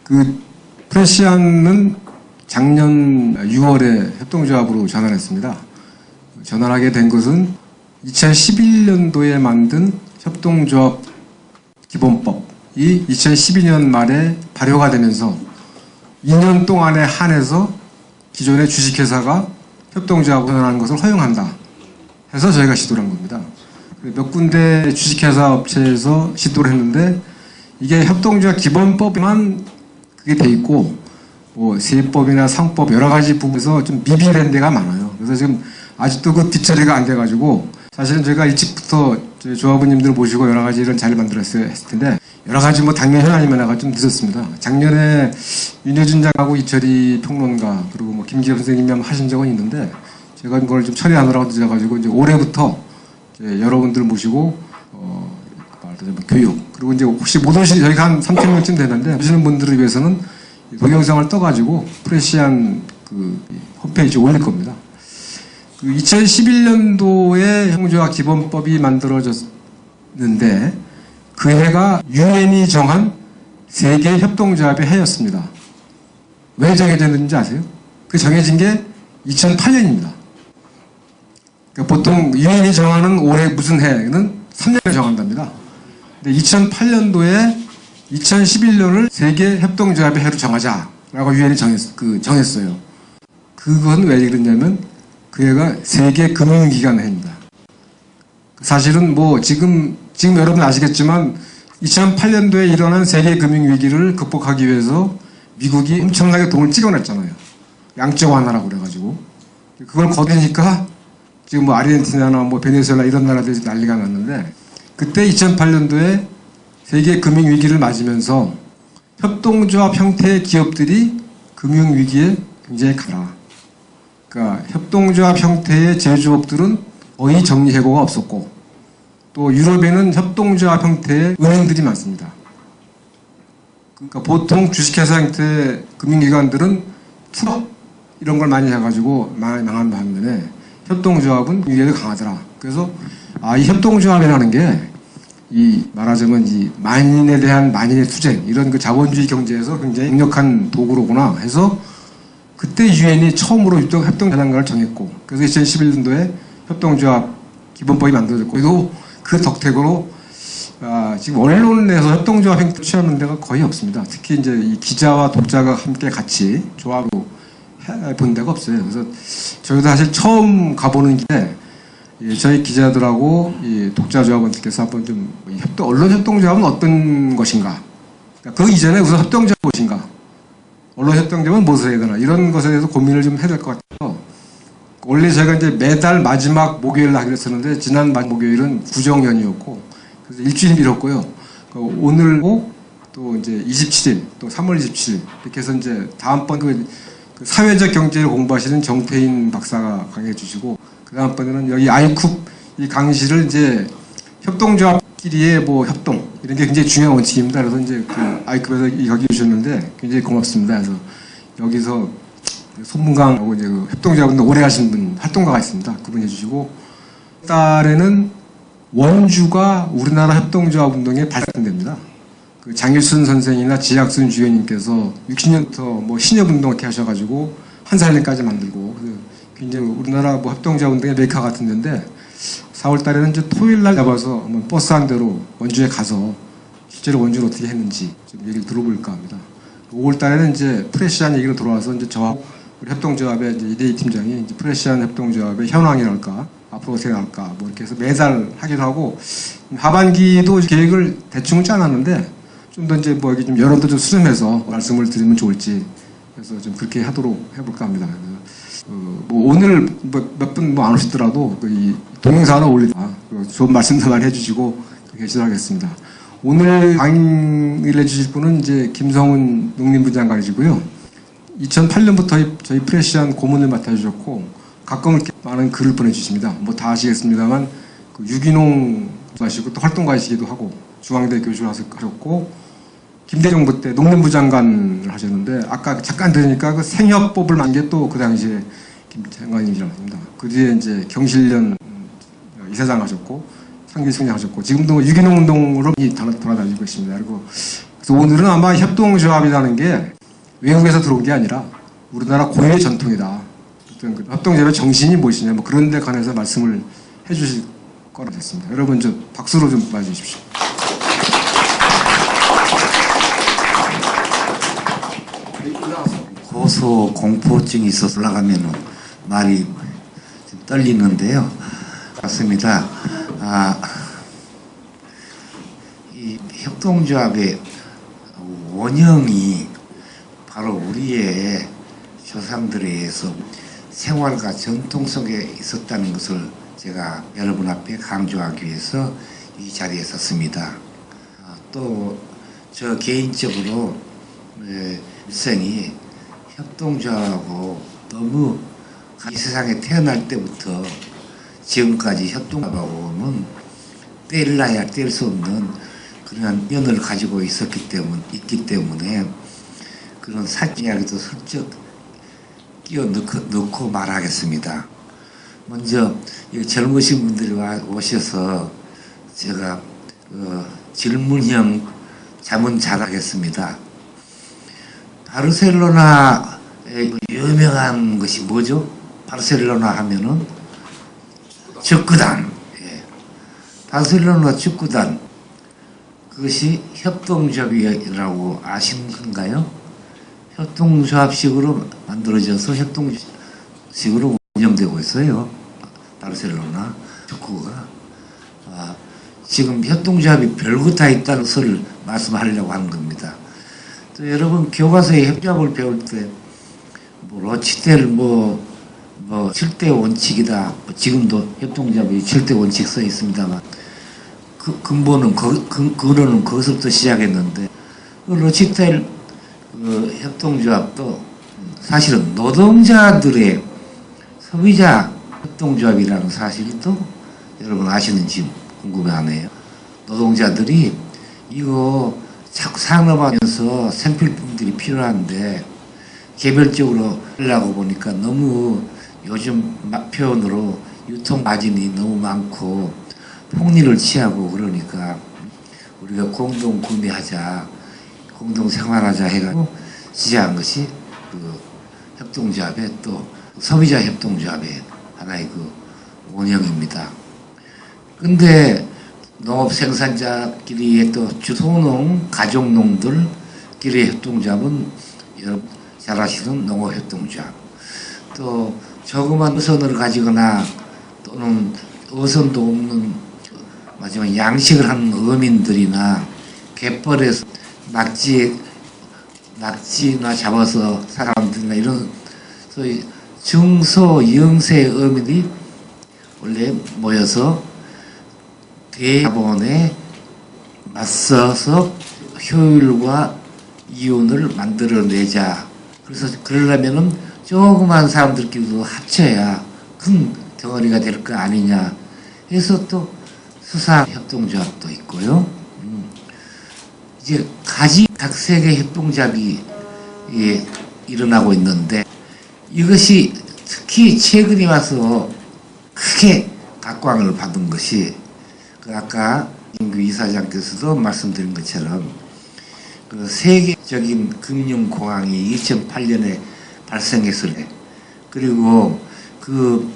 그 프레시안은 작년 6월에 협동조합으로 전환했습니다. 전환하게 된 것은 2011년도에 만든 협동조합 기본법이 2012년 말에 발효가 되면서 2년 동안에 한해서 기존의 주식회사가 협동조합으로 전환하는 것을 허용한다 해서 저희가 시도를 한 겁니다. 몇 군데 주식회사 업체에서 시도를 했는데 이게 협동조합 기본법에만 그게 돼 있고 뭐 세법이나 상법 여러 가지 부분에서 좀 미비한 데가 많아요. 그래서 지금 아직도 그 뒷처리가 안 돼가지고 사실은 저희가 일찍부터 저희 조합원님들 모시고 여러 가지 이런 자리를 만들었어야 했을 텐데 여러 가지 뭐 당면 현안이 많아가 좀 늦었습니다. 작년에 윤여준 장하고 이철희 평론가 그리고 뭐 김기엽 선생님이 하신 적은 있는데 제가 그걸 좀 처리하느라고 늦어가지고 이제 올해부터 이제 여러분들 모시고 말하자면 교육 그리고 이제 혹시 못 오시는 저희가 한 3,000명쯤 되는데 오시는 분들을 위해서는 동영상을 떠가지고 프레시안 그 홈페이지에 올릴 겁니다. 그 2011년도에 협동조합 기본법이 만들어졌는데 그 해가 유엔이 정한 세계 협동조합의 해였습니다. 왜 정해졌는지 아세요? 그 정해진 게 2008년입니다. 그러니까 보통 유엔이 정하는 올해 무슨 해는 3년에 정한답니다. 근데 2008년도에 2011년을 세계 협동조합의 해로 정하자라고 유엔이 정했어요. 그건 왜 그랬냐면 그 해가 세계 금융기관 해입니다. 사실은 뭐 지금 여러분 아시겠지만 2008년도에 일어난 세계 금융위기를 극복하기 위해서 미국이 엄청나게 돈을 찍어냈잖아요. 양적 완화라고 그래가지고. 그걸 거두니까 지금 뭐 아르헨티나나 뭐 베네수엘라 이런 나라들이 난리가 났는데 그때 2008년도에 세계 금융위기를 맞으면서 협동조합 형태의 기업들이 금융위기에 굉장히 강하다. 그러니까 협동조합 형태의 제조업들은 거의 정리해고가 없었고 또 유럽에는 협동조합 형태의 은행들이 많습니다. 그러니까 보통 주식회사 형태의 금융기관들은 투자 이런 걸 많이 해가지고 망한 반면에 협동조합은 위기가 강하더라. 그래서 이 협동조합이라는 게 이 말하자면 이 만인에 대한 만인의 투쟁 이런 그 자본주의 경제에서 굉장히 강력한 도구로구나 해서 그때 유엔이 처음으로 협동자산가를 정했고 그래서 2011년도에 협동조합 기본법이 만들어졌고 그리고 그 덕택으로 지금 언론에서 협동조합 행태 취하는 데가 거의 없습니다. 특히 이제 이 기자와 독자가 함께 같이 조합으로 해본 데가 없어요. 그래서 저희도 사실 처음 가보는 길에 저희 기자들하고 이 독자조합원들께서 한번 좀 언론 협동조합은 어떤 것인가, 그 이전에 우선 협동조합이 무엇인가, 언론 협동조합은 무엇을 해야 되나 이런 것에 대해서 고민을 좀 해야 될 것 같아요. 원래 제가 이제 매달 마지막 목요일 하기로 했었는데 지난 마지막 목요일은 구정연이었고 그래서 일주일 미뤘고요. 오늘 또 이제 27일 또 3월 27일 이렇게 해서 이제 다음번 그 사회적 경제를 공부하시는 정태인 박사가 강의해 주시고 그 다음번에는 여기 아이쿱 이 강의실을 이제 협동조합끼리의 뭐 협동 이런 게 굉장히 중요한 원칙입니다. 그래서 이제 그 아이쿱에서 여기 오셨는데 굉장히 고맙습니다. 그래서 여기서 손문강하고 이제 그 협동조합운동 오래 하신 분 활동가가 있습니다. 그분 해주시고 달에는 원주가 우리나라 협동조합운동의 발생됩니다. 그 장일순 선생이나 지학순 주연님께서 60년부터 뭐 신협운동 이렇게 하셔가지고 한살림까지 만들고 굉장히 우리나라 뭐 협동조합운동의 메이커 같은 데인데 4월 달에는 이제 토요일 날 잡아서 한번 버스 한 대로 원주에 가서 실제로 원주를 어떻게 했는지 좀 얘기를 들어볼까 합니다. 5월 달에는 이제 프레시안 얘기로 돌아와서 이제 저하고 우리 협동조합의 이제 이대희 팀장이 이제 프레시안 협동조합의 현황이랄까 앞으로 어떻게 나올까 뭐 이렇게 해서 매달 하기도 하고 하반기도 계획을 대충 짜놨는데 좀 더 이제 뭐 여기 좀 여론도 좀 수렴해서 말씀을 드리면 좋을지 그래서 좀 그렇게 하도록 해볼까 합니다. 뭐 오늘 몇 분 뭐 안 오시더라도 이 동영상 하나 올리다 좋은 말씀도 많이 해주시고 계시도록 하겠습니다. 오늘 강의를 해주실 분은 이제 김성훈 농림부 장관이시고요. 2008년부터 저희 프레시안 고문을 맡아주셨고 가끔 이렇게 많은 글을 보내주십니다. 뭐 다 아시겠습니다만 그 유기농 하시고 또 활동가이시기도 하고 중앙대 교수를 하셨고 김대중부 때 농림부 장관을 하셨는데 아까 잠깐 들으니까 그 생협법을 만든 게 또 그 당시에 김 장관님이라고 합니다. 그 뒤에 이제 경실련 이사장 하셨고 상기승장 하셨고 지금도 유기농 운동으로 돌아다니고 있습니다. 그리고 그래서 오늘은 아마 협동조합이라는 게 외국에서 들어온 게 아니라 우리나라 고유의 전통이다. 어떤 그 협동조합의 정신이 무엇이냐, 뭐 그런 데 관해서 말씀을 해주실 거라 됐습니다. 여러분 좀 박수로 좀 맞아주십시오. 고소 공포증이 있어서 올라가면 말이 좀 떨리는데요. 맞습니다. 이 협동조합의 원형이 바로 우리의 조상들에 의해서 생활과 전통 속에 있었다는 것을 제가 여러분 앞에 강조하기 위해서 이 자리에 섰습니다. 또 저 개인적으로 일생이 협동조합하고 너무 이 세상에 태어날 때부터 지금까지 협동조합하고는 떼려야 뗄 수 없는 그런 연을 가지고 있기 때문에 그런 사적 이야기도 슬쩍 끼워 넣고 말하겠습니다. 먼저 젊으신 분들이 오셔서 제가 질문형 자문 잘하겠습니다. 바르셀로나의 유명한 것이 뭐죠? 바르셀로나 하면은 축구단. 예. 바르셀로나 축구단. 그것이 협동조합이라고 아시는 건가요? 협동조합식으로 만들어져서 협동식으로 운영되고 있어요. 바르셀로나 축구가. 지금 협동조합이 별거 다 있다는 것을 말씀하려고 하는 겁니다. 또 여러분 교과서에 협조합을 배울 때 로치텔 7대 원칙이다. 지금도 협동조합이 7대 원칙 써 있습니다만 그 근본은 근원은 거기서부터 시작했는데 그 로치텔 협동조합도 사실은 노동자들의 소비자 협동조합이라는 사실이 또 여러분 아시는지 궁금해하네요. 노동자들이 이거 자꾸 산업하면서 생필품들이 필요한데 개별적으로 하려고 보니까 너무 요즘 표현으로 유통 마진이 너무 많고 폭리를 취하고 그러니까 우리가 공동 구매하자, 공동 생활하자 해가지고 시작한 것이 그 협동조합의 또 소비자 협동조합의 하나의 그 원형입니다. 근데 농업 생산자끼리의 또 주소농, 가족농들끼리의 협동조합은 여러분 잘 아시는 농업협동조합. 또 조그만 어선을 가지거나 또는 어선도 없는 마지막 양식을 하는 어민들이나 갯벌에서 낙지나 잡아서 사람들이나 이런 소위 중소 영세 어민이 원래 모여서 대자본에 맞서서 효율과 이윤을 만들어내자. 그래서 그러려면은 조그만 사람들끼리도 합쳐야 큰 덩어리가 될 거 아니냐. 해서 또 수사협동조합도 있고요. 이제 각색의 협동조합이 일어나고 있는데 이것이 특히 최근에 와서 크게 각광을 받은 것이 아까 임규 이사장께서도 말씀드린 것처럼 그 세계적인 금융공황이 2008년에 발생했을 때 그리고 그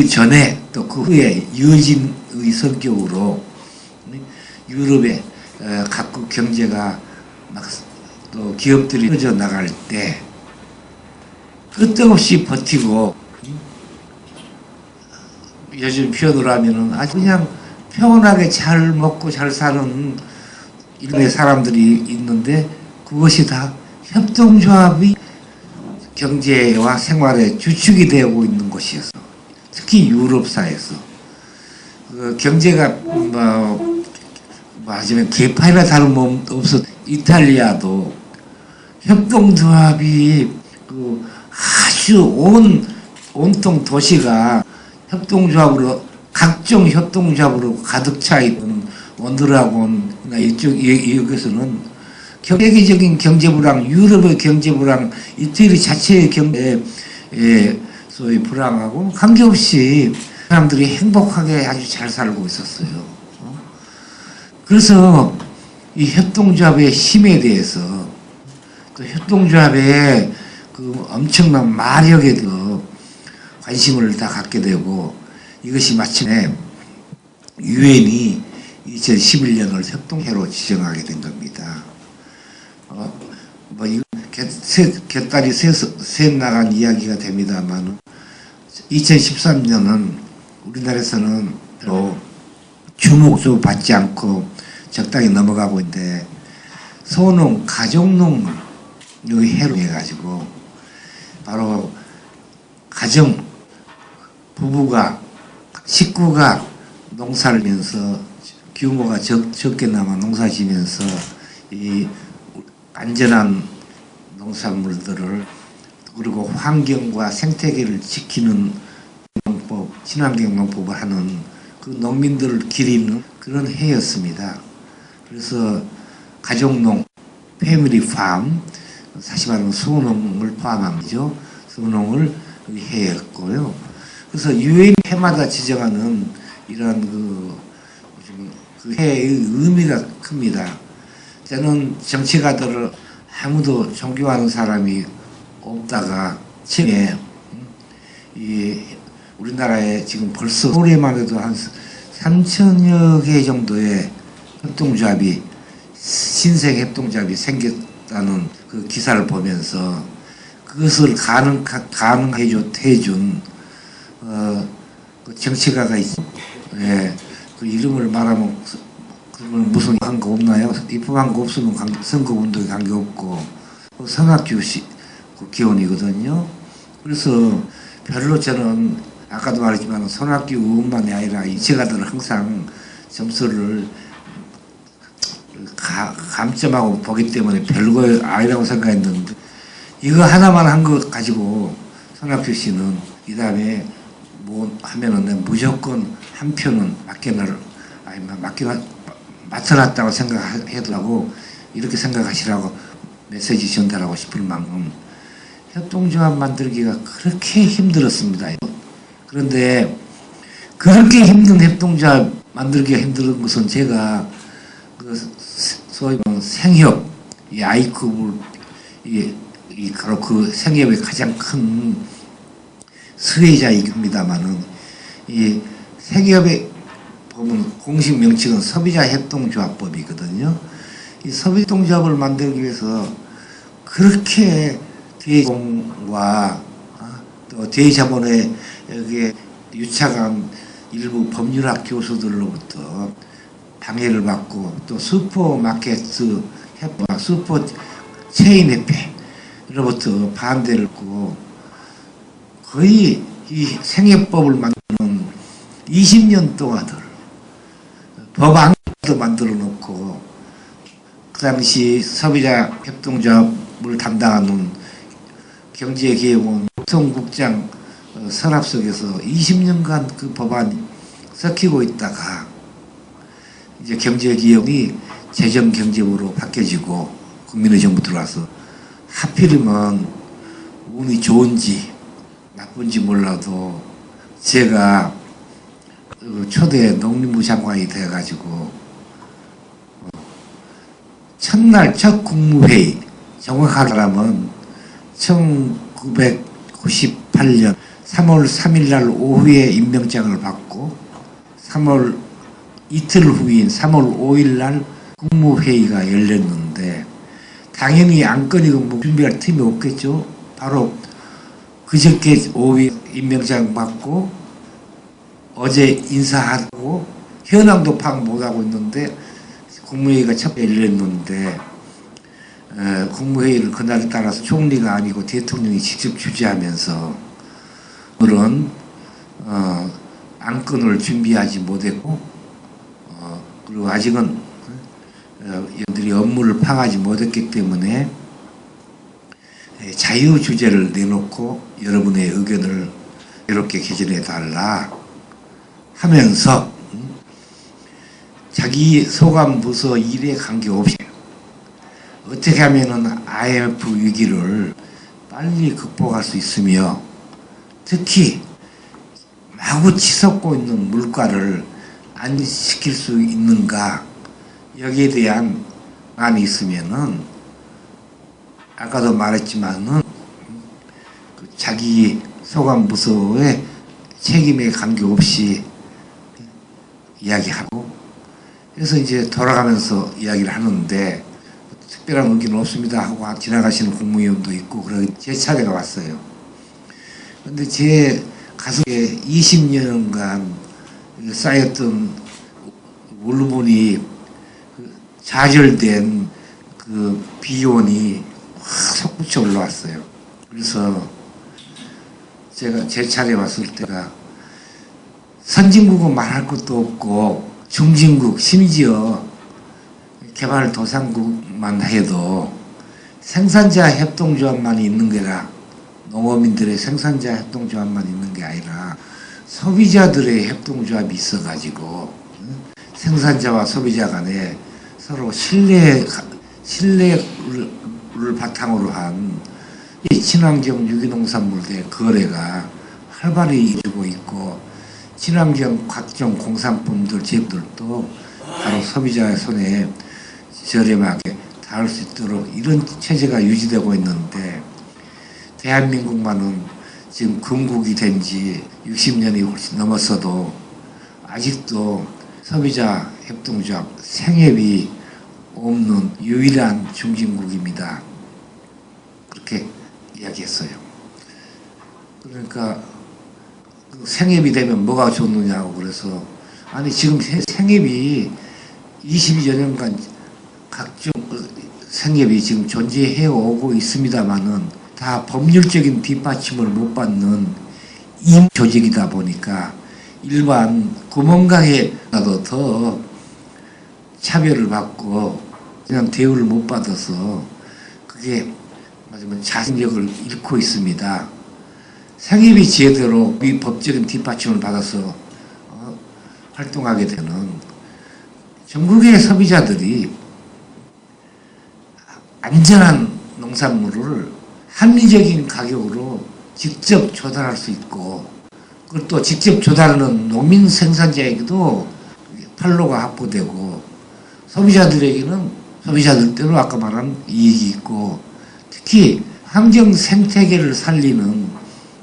전에 또 그 후에 이어진의 성격으로 유럽의 각국 경제가 막 또 기업들이 퍼져 나갈 때 끄떡없이 버티고 요즘 표현으로 하면은 아주 그냥 평온하게 잘 먹고 잘 사는 일본의 사람들이 있는데 그것이 다 협동조합이 경제와 생활의 주축이 되고 있는 곳이었어. 특히 유럽사에서 경제가 하지만 개파이나 다름없어. 이탈리아도 협동조합이 아주 온통 도시가 협동조합으로 각종 협동조합으로 가득 차 있는 원드라곤이나 이쪽에서는 세계적인 경제불황, 유럽의 경제불황, 이태리 자체의 경제에 소위 불황하고 관계없이 사람들이 행복하게 아주 잘 살고 있었어요. 그래서 이 협동조합의 힘에 대해서 또 협동조합의 그 엄청난 마력에도 관심을 다 갖게 되고 이것이 마침내 유엔이 2011년을 협동해로 지정하게 된 겁니다. 이거 곁다리 새 나간 이야기가 됩니다만 2013년은 우리나라에서는 주목도 받지 않고 적당히 넘어가고 있는데 소농, 가족농을 해로 해가지고 바로 가정, 부부가, 식구가 농사를 하면서 규모가 적게나마 농사 지면서 이 안전한 농산물들을 그리고 환경과 생태계를 지키는 농법, 친환경 농법을 하는 그 농민들을 기리는 그런 해였습니다. 그래서 가족농, 패밀리팜, 사실 말하면 소농을 포함한 거죠. 소농을 해였고요. 그래서 유엔 해마다 지정하는 이러한 그 해의 의미가 큽니다. 저는 정치가들을 아무도 존경하는 사람이 없다가 최근에 우리나라에 지금 벌써 올해만 해도 한 3천여 개 정도의 협동조합이 신생 협동조합이 생겼다는 그 기사를 보면서 그것을 가능해준 그 정치가가 있어. 예, 그 이름을 말하면 그러면 무슨 관계 없나요? 입법한 거 없으면 선거운동에 관계 없고 성학규 국회의원이거든요. 그래서 별로 저는 아까도 말했지만 손학규 의원만이 아니라 이체가들은 항상 점수를 감점하고 보기 때문에 별거 아니라고 생각했는데 이거 하나만 한 거 가지고 손학규 씨는 이 다음에 뭐 하면은 무조건 한 표는 맞춰놨다고 생각하더라고. 이렇게 생각하시라고 메시지 전달하고 싶을 만큼 협동조합 만들기가 그렇게 힘들었습니다. 그런데 그렇게 힘든 협동조합 만들기가 힘든 것은 제가 그 소위 말하는 생협, 이 아이컵을 바로 그 생협의 가장 큰 수혜자입니다만은 이 생협에 보면 공식 명칭은 소비자협동조합법이거든요. 이 소비협동조합을 만들기 위해서 그렇게 대공과 또 대자본의 여기에 유착한 일부 법률학 교수들로부터 방해를 받고 또 슈퍼마켓 협회와 슈퍼 체인 협회로부터 반대를 받고 거의 이 생협법을 만드는 20년 동안을 법안도 만들어 놓고 그 당시 소비자 협동조합을 담당하는 경제기획원 통국장 서랍 속에서 20년간 그 법안이 썩히고 있다가 이제 경제기획이 재정경제부로 바뀌어지고 국민의 정부 들어와서 하필이면 운이 좋은지 나쁜지 몰라도 제가 초대 농림부 장관이 돼가지고 첫날 첫 국무회의 정확하게 말하면 1998년 3월 3일 날 오후에 임명장을 받고 3월 이틀 후인 3월 5일 날 국무회의가 열렸는데 당연히 안건이 뭐 준비할 틈이 없겠죠. 바로 그저께 오후에 임명장 받고 어제 인사하고 현황도 파악 못하고 있는데 국무회의가 첫 열렸는데 국무회의를 그날에 따라서 총리가 아니고 대통령이 직접 주재하면서 그런 안건을 준비하지 못했고 그리고 아직은 여러분들이 업무를 파악하지 못했기 때문에 자유주제를 내놓고 여러분의 의견을 이렇게 개진해 달라 하면서 자기 소관 부서 일에 관계없이 어떻게 하면은 IMF 위기를 빨리 극복할 수 있으며 특히 마구 치솟고 있는 물가를 안시킬 수 있는가 여기에 대한 안이 있으면은 아까도 말했지만은 그 자기 소관 부서의 책임에 관계없이 이야기하고 그래서 이제 돌아가면서 이야기를 하는데 특별한 의견은 없습니다 하고 지나가시는 국무위원도 있고 그러고 제 차례가 왔어요. 그런데 제 가슴에 20년간 쌓였던 울분이 좌절된 그 비혼이 확 솟구쳐 올라왔어요. 그래서 제가 제 차례 왔을 때가 선진국은 말할 것도 없고 중진국 심지어 개발도상국만 해도 생산자 협동조합만 있는 게라 농어민들의 생산자 협동조합만 있는 게 아니라 소비자들의 협동조합이 있어가지고 생산자와 소비자 간에 서로 신뢰를 바탕으로 한 친환경 유기농산물의 거래가 활발히 이루어지고 있고 친환경 각종 공산품들 제품들도 바로 소비자의 손에 저렴하게 닿을 수 있도록 이런 체제가 유지되고 있는데 대한민국만은 지금 건국이 된 지 60년이 훨씬 넘었어도 아직도 소비자 협동조합 생협이 없는 유일한 중진국입니다. 그렇게 이야기했어요. 그러니까 생협이 되면 뭐가 좋느냐고 그래서 아니 지금 생협이 22여 년간 각종 생협이 지금 존재해 오고 있습니다만은 다 법률적인 뒷받침을 못 받는 임조직이다 보니까 일반 구멍가게라도 더 차별을 받고 그냥 대우를 못 받아서 그게 맞으면 자신력을 잃고 있습니다. 생협이 제대로 이 법적인 뒷받침을 받아서 활동하게 되는 전국의 소비자들이 안전한 농산물을 합리적인 가격으로 직접 조달할 수 있고 그걸 또 직접 조달하는 농민 생산자에게도 판로가 확보되고 소비자들에게는 소비자들대로 아까 말한 이익이 있고 특히 환경 생태계를 살리는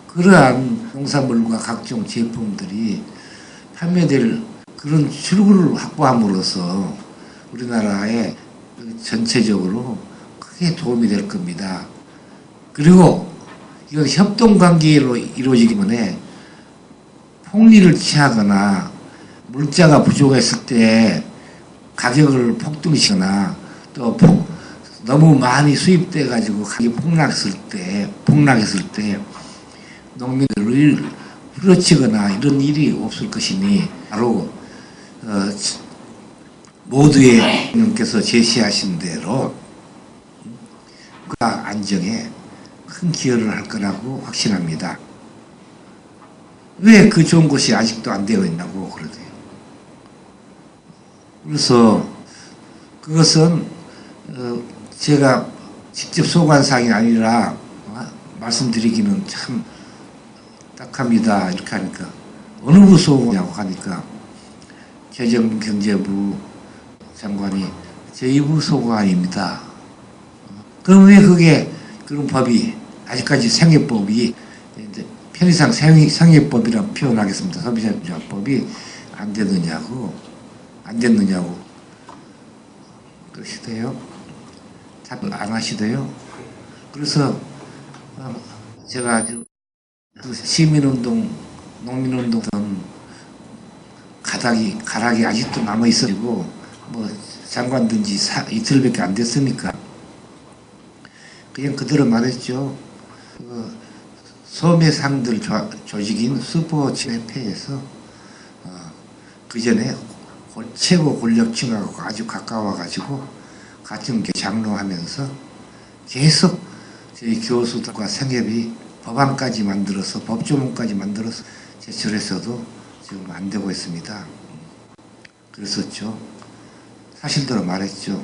그러한 농산물과 각종 제품들이 판매될 그런 출구를 확보함으로써 우리나라에 전체적으로 크게 도움이 될 겁니다. 그리고 이건 협동관계로 이루어지기 때문에 폭리를 취하거나 물자가 부족했을 때 가격을 폭등시거나 또 너무 많이 수입돼 가지고 가격이 폭락했을 때 농민들을 후려치거나 이런 일이 없을 것이니 바로 모두의 님께서 제시하신 대로 국가 안정에 큰 기여를 할 거라고 확신합니다. 왜 그 좋은 것이 아직도 안 되어 있냐고 그러대요. 그래서 그것은 제가 직접 소관사항이 아니라 말씀드리기는 참 딱합니다. 이렇게 하니까 어느 부 소관이냐고 하니까 재정경제부 장관이 제2부 소관입니다. 그럼 왜 그게 그런 법이 아직까지 생협법이 편의상 생협법이라고 표현하겠습니다. 소비자조합법이 안 됐느냐고 그러시대요. 답을 안 하시대요. 그래서 제가 아주 시민운동, 농민운동 등 가락이 아직도 남아있어지고 뭐 장관 든지 이틀밖에 안 됐으니까 그냥 그대로 말했죠. 소매상들 조직인 슈퍼치협회에서 그 전에 최고 권력층하고 아주 가까워가지고 같은 장로하면서 계속 저희 교수들과 생협이 법안까지 만들어서 법조문까지 만들어서 제출했어도 지금 안 되고 있습니다. 그랬었죠. 사실대로 말했죠.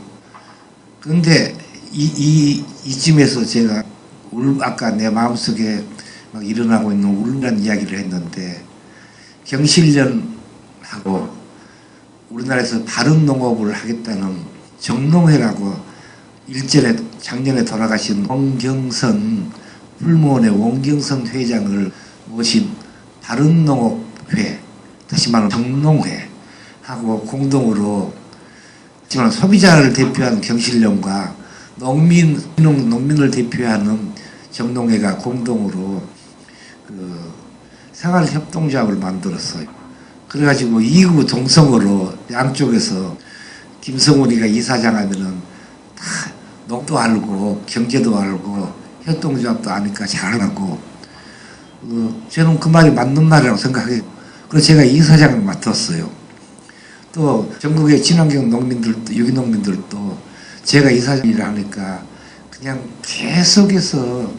그런데 이쯤에서 제가 아까 내 마음속에 막 일어나고 있는 울란 이야기를 했는데 경실련하고 우리나라에서 바른 농업을 하겠다는 정농회라고 일전에 작년에 돌아가신 원경선 풀무원의 원경선 회장을 모신 바른농업회, 다시 말하면 정농회하고 공동으로 하지만 소비자를 대표하는 경실련과 농민을 대표하는 정농회가 공동으로 그 생활협동조합을 만들었어요. 그래가지고 이구 동성으로 양쪽에서 김성훈이가 이사장 하면은 다 농도 알고 경제도 알고 협동조합도 아니까 잘하고 저는 그 말이 맞는 말이라고 생각해요. 그래서 제가 이사장을 맡았어요. 또 전국의 친환경 농민들도 유기농민들도 제가 이사장이라 하니까 그냥 계속해서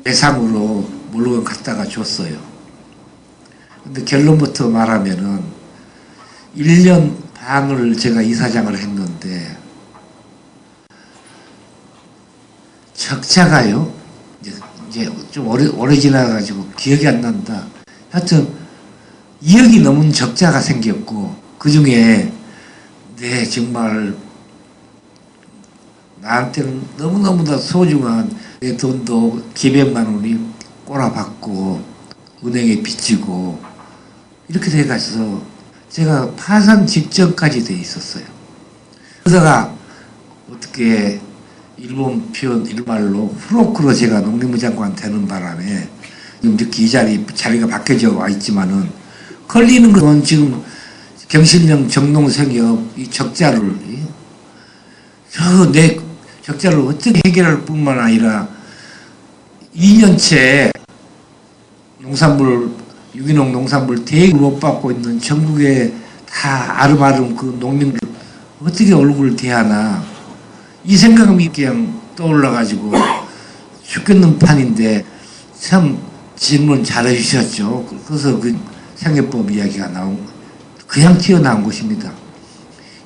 대상으로 물건 갖다가 줬어요. 근데 결론부터 말하면은 1년 반을 제가 이사장을 했는데 적자가요. 이제 좀 오래 지나가지고 기억이 안 난다. 하여튼 2억이 넘은 적자가 생겼고 그 중에 네 정말 나한테는 너무너무나 소중한 내 돈도 기백만 원이 꼬라박고 은행에 빚지고 이렇게 돼가지고 제가 파산 직전까지 돼 있었어요. 그러다가 어떻게 일본 표현 일말로 후로크로 제가 농림부 장관 되는 바람에 지금 이렇게 이 자리가 바뀌어져 와 있지만은 걸리는 건 지금 경실련 정농생협 이 적자를 내 적자를 어떻게 해결할 뿐만 아니라 2년째 유기농 농산물 대액 못 받고 있는 전국에 다 아름아름 그 농민들 어떻게 얼굴을 대하나 이 생각이 그냥 떠올라가지고 죽겠는 판인데 참 질문 잘해 주셨죠. 그래서 그 생협법 이야기가 그냥 튀어나온 것입니다.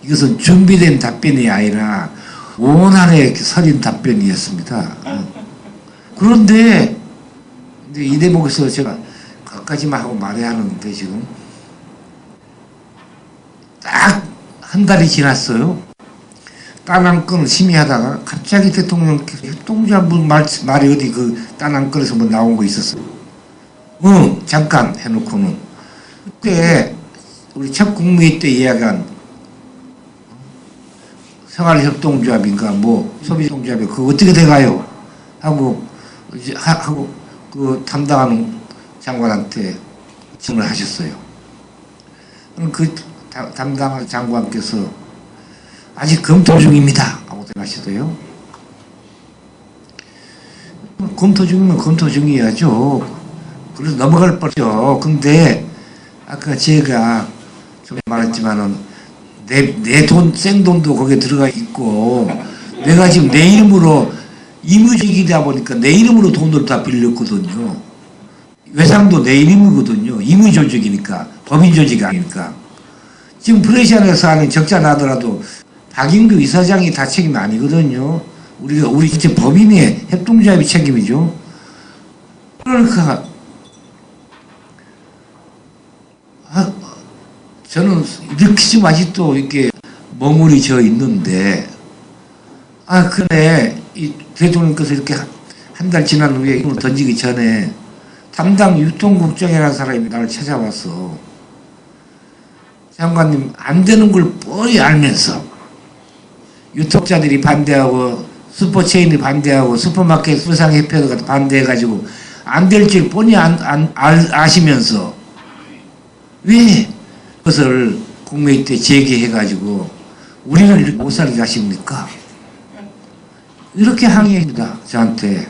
이것은 준비된 답변이 아니라 원한에 서린 답변이었습니다. 그런데 이 대목에서 제가 거기까지만 하고 말해야 하는데 지금 딱 한 달이 지났어요. 딴 한 건을 심의하다가 갑자기 대통령께서 협동조합 말이 어디 그 딴 한 건에서 뭐 나온 거 있었어요. 잠깐 해놓고는 그때 우리 첫 국무회의 때 이야기한 생활협동조합인가 뭐 소비협동조합이 그거 어떻게 돼가요? 하고 그 담당하는 장관한테 질문을 하셨어요. 그럼 그 담당한 장관께서 아직 검토 중입니다 하고 대답하시더요. 검토 중이면 검토 중이야죠. 그래서 넘어갈 뻔죠. 근데 아까 제가 좀 말했지만은 내 돈 생돈도 거기에 들어가 있고 내가 지금 내 이름으로 임의조직이다 보니까 내 이름으로 돈을 다 빌렸거든요. 외상도 내 이름이거든요. 임의조직이니까 법인조직이 아니니까. 지금 프레시안에서 하는 적자 나더라도 박인규 이사장이 다 책임이 아니거든요. 우리 진짜 법인의 협동조합이 책임이죠. 그러니까 저는 이렇게 좀 아직도 이렇게 멍울이 져 있는데 그래 이 대통령께서 이렇게 한 달 지난 후에 이걸 던지기 전에 담당 유통국장이라는 사람이 나를 찾아와서 장관님 안 되는 걸 뻔히 알면서 유통자들이 반대하고 슈퍼체인이 반대하고 슈퍼마켓 수상협회가 반대해가지고 안 될 줄 뻔히 아시면서 왜 그것을 국무회의 때 제기해가지고 우리를 이렇게 못 살게 하십니까? 이렇게 항의합니다. 저한테.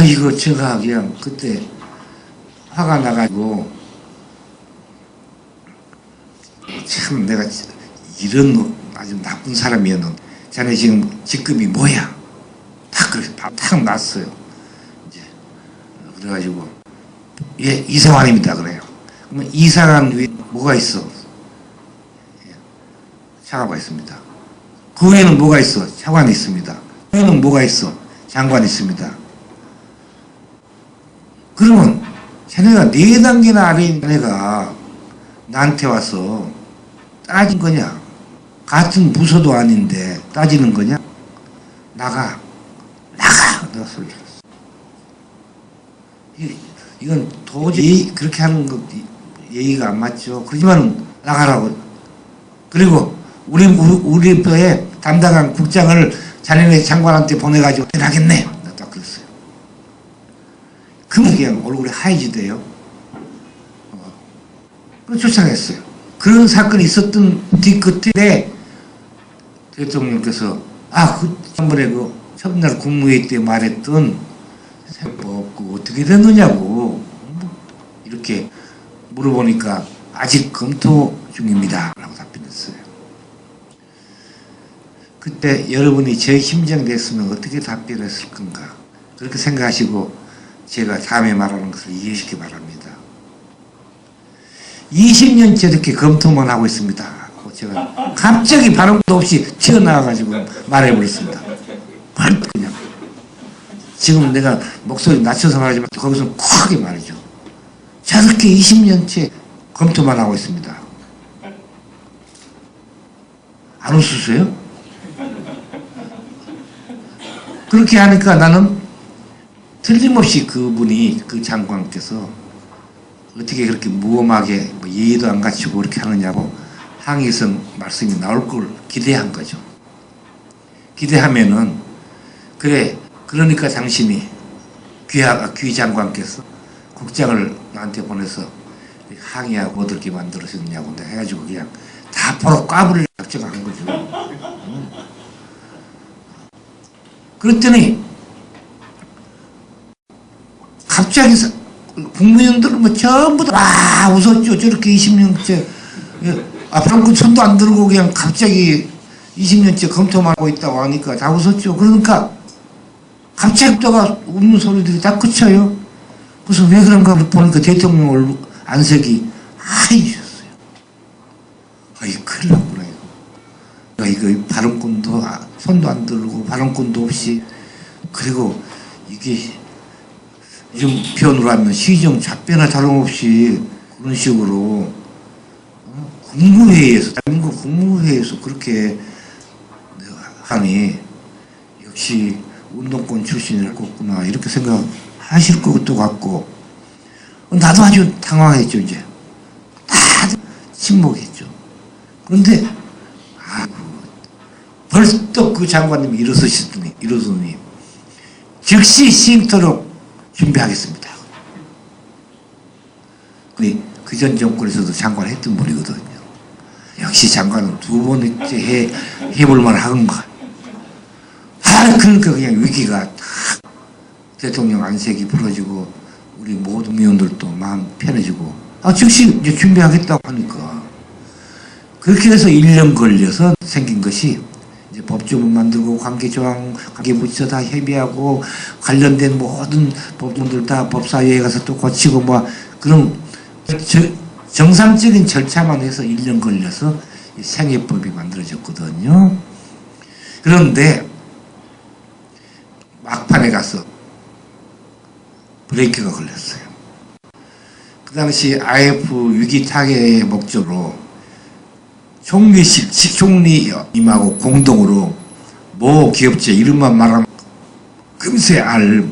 이거 제가 그냥 그때 화가 나가지고 참 내가 이런 아주 나쁜 사람이었는 자네 지금 직급이 뭐야? 탁 그렇게 탁 났어요. 이제 그래가지고 예 이상환입니다 그래요. 그러면 이상한 위에 뭐가 있어? 차관이 있습니다. 그 외에는 뭐가 있어? 차관이 있습니다. 그 외에는 뭐가 있어? 장관이 있습니다. 그러면 자네가 4단계나 아래인 자네가 나한테 와서 따진 거냐? 같은 부서도 아닌데 따지는 거냐? 나가. 내가 소리 들었어. 이건 도저히 그렇게 하는 거 예의가 안 맞죠. 그렇지만 나가라고. 그리고 우리 부에 담당한 국장을 자네네 장관한테 보내가지고 하겠네. 딱 그랬어요. 그러면 그냥 얼굴이 하얘지대요. 그래서 쫓아냈어요. 그런 사건이 있었던 뒤끝에 대통령께서 그 지난번에 그 첫날 국무회의 때 말했던 세법 어떻게 됐느냐고 이렇게 물어보니까 아직 검토 중입니다 라고 답변했어요. 그때 여러분이 제 심정 됐으면 어떻게 답변했을 건가 그렇게 생각하시고 제가 다음에 말하는 것을 이해시켜 바랍니다. 20년째 이렇게 검토만 하고 있습니다. 제가 갑자기 발언도 없이 튀어나와가지고 말해버렸습니다. 그냥 지금 내가 목소리 낮춰서 말하지만 거기서 크게 말이죠. 저렇게 20년째 검토만 하고 있습니다. 안 웃으세요? 그렇게 하니까 나는 틀림없이 그분이 그 장관께서 어떻게 그렇게 무엄하게 예의도 안 갖추고 그렇게 하느냐고 항의성 말씀이 나올 걸 기대한 거죠. 기대하면은 그래 그러니까 당신이 귀 장관께서 국장을 나한테 보내서 항의하고 어떻게 만들어졌냐고 해가지고 그냥 다 바로 까불을 작정한 거죠. 그랬더니 갑자기 국무위원들은 뭐 전부 다 웃었죠. 저렇게 20년째 방금 손도 안 들고 그냥 갑자기 20년째 검토만 하고 있다고 하니까 다 웃었죠. 그러니까 갑자기 또가 웃는 소리들이 다 그쳐요. 그래서 왜 그런가 보니까 대통령 얼굴 안색이 하얘졌어요. 이거 큰일 났구나 이거 발언권도 손도 안 들고 발언권도 없이 그리고 이게 요즘 표현으로 하면 시정 잡배나 다름없이 그런 식으로 국무회의에서 대한민국 국무회의에서 그렇게 하니 역시 운동권 출신이었구나 이렇게 생각하실 것도 같고 나도 아주 당황했죠. 이제 다들 침묵했죠. 그런데 벌써 그 장관님이 일어서니 즉시 쉼터록 준비하겠습니다. 그 전 정권에서도 장관 했던 분이거든요. 역시 장관은 두 번째 해볼 만한가. 그러니까 그냥 위기가 탁 대통령 안색이 풀어지고 우리 모든 위원들도 마음 편해지고 즉시 이제 준비하겠다고 하니까 그렇게 해서 1년 걸려서 생긴 것이 이제 법조문 만들고 관계부처 다 협의하고 관련된 모든 법문들 다 법사위에 가서 또 고치고 그런 정상적인 절차만 해서 1년 걸려서 생애법이 만들어졌거든요. 그런데 막판에 가서 브레이크가 걸렸어요. 그 당시 IF 위기 타개의 목적으로 총리님하고 공동으로 모 기업체 이름만 말하면 금세 알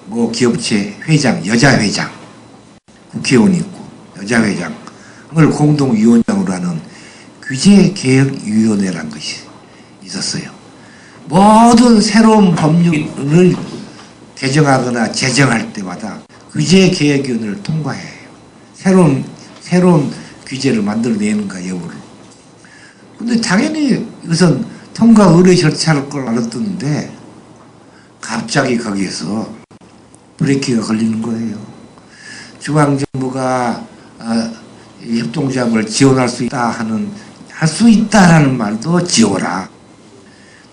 모 기업체 회장, 여자 회장, 국회의원이 있고 여자 회장을 공동위원장으로 하는 규제개혁위원회라는 것이 있었어요. 모든 새로운 법률을 개정하거나 제정할 때마다 규제개혁위원회를 통과해요. 새로운 규제를 만들어내는가 여부를. 근데 당연히 이것은 통과 의뢰 절차를 걸 알았던데 갑자기 거기에서 브레이크가 걸리는 거예요. 중앙정부가 협동조합을 지원할 수 있다 할 수 있다라는 말도 지워라.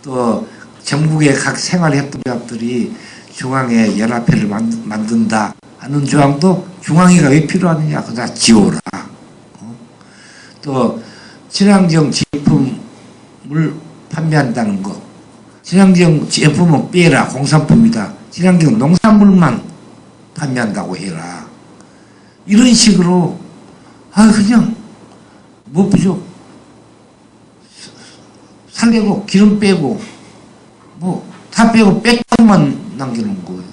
또 전국의 각 생활협동조합들이 중앙에 연합회를 만든다 하는 조항도 중앙회가 왜 필요하느냐 그거 다 지워라. 또 친환경 제품을 판매한다는 거. 친환경 제품은 빼라. 공산품이다. 친환경 농산물만 판매한다고 해라. 이런 식으로 그냥 뭐 부족 살 빼고 기름 빼고 뭐 다 빼고 빽만 남겨놓은 거예요.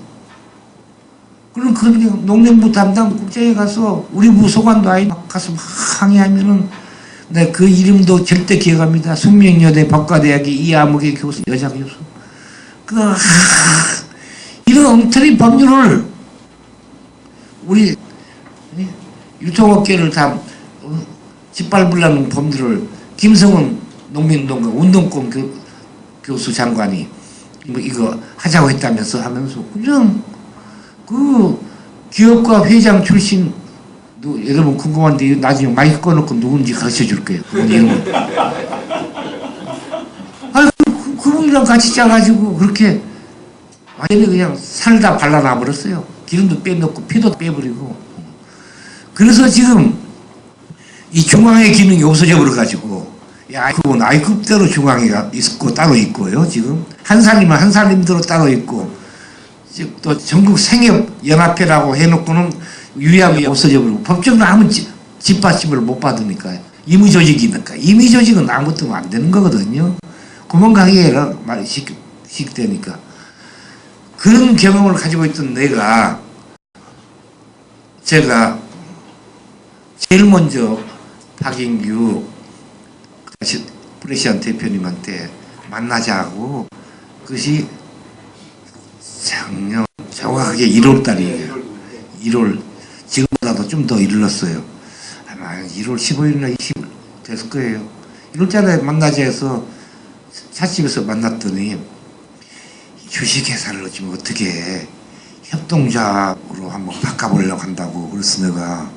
그럼 그런 농림부 담당 국장에 가서 우리 부 소관도 아니 가서 막 항의하면은 네, 그 이름도 절대 기억합니다. 숙명여대 법과대학의 이아무개 교수, 여자 교수. 이런 엉터리 법률을 우리 유통업계를 다 짓밟으려는 법률을 김성은 농민운동가 운동권 교수 장관이 뭐 이거 하자고 했다면서 하면서 그냥 그 기업가 회장 출신 여러분 궁금한데 나중에 마이크 꺼놓고 누군지 가르쳐 줄 거예요. 그분 이름은. 그분이랑 같이 짜가지고 그렇게 완전히 그냥 살다 발라놔 버렸어요. 기름도 빼놓고 피도 빼버리고. 그래서 지금 이 중앙의 기능이 없어져 버려가지고 그건 아이급대로 중앙회가 있고 따로 있고요. 지금 한살림은 한살림대로 따로 있고 또 전국 생협연합회라고 해놓고는 유리함이 없어져 버리고 법적으로 아무 뒷받침을 못 받으니까요. 임의조직이니까. 임의조직은 아무것도 안 되는 거거든요. 구멍가게라 말이 쉽게 되니까. 그런 경험을 가지고 있던 제가 제일 먼저 박인규 프레시안 대표님한테 만나자고 그것이 작년 정확하게 1월 달이에요. 1월 지금보다도 좀 더 일렀어요. 아마 1월 15일이나 20일 됐을 거예요. 1월달에 만나자 해서 찻집에서 만났더니 주식회사를 지금 어떻게 협동조합으로 한번 바꿔보려고 한다고. 그래서 내가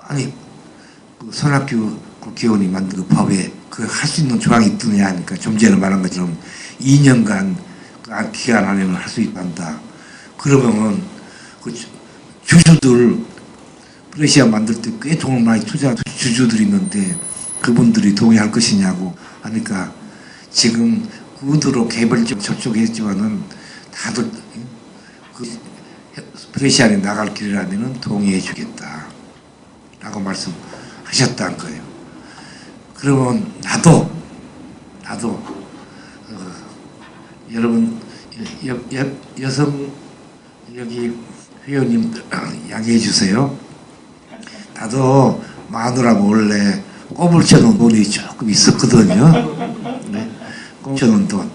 아니 그 손학규 국회의원이 만든 그 법에 그 할 수 있는 조항이 있더냐 하니까 좀 전에 말한 것처럼 2년간 그 기간 안에는 할 수 있다 한다. 그러면은 그 주주들 프레시아 만들 때 꽤 돈을 많이 투자한 주주들이 있는데 그분들이 동의할 것이냐고 하니까 지금 구두로 개별적 접촉했지만은 다들 그 프레시안에 나갈 길이라면은 동의해 주겠다 라고 말씀하셨다는 거예요. 그러면 나도 여러분 여성 여기 회원님들 양해해 주세요. 나도 마누라고 원래 꼽을 쳐놓은 돈이 조금 있었거든요. 네. 꼽을 쳐놓은 돈.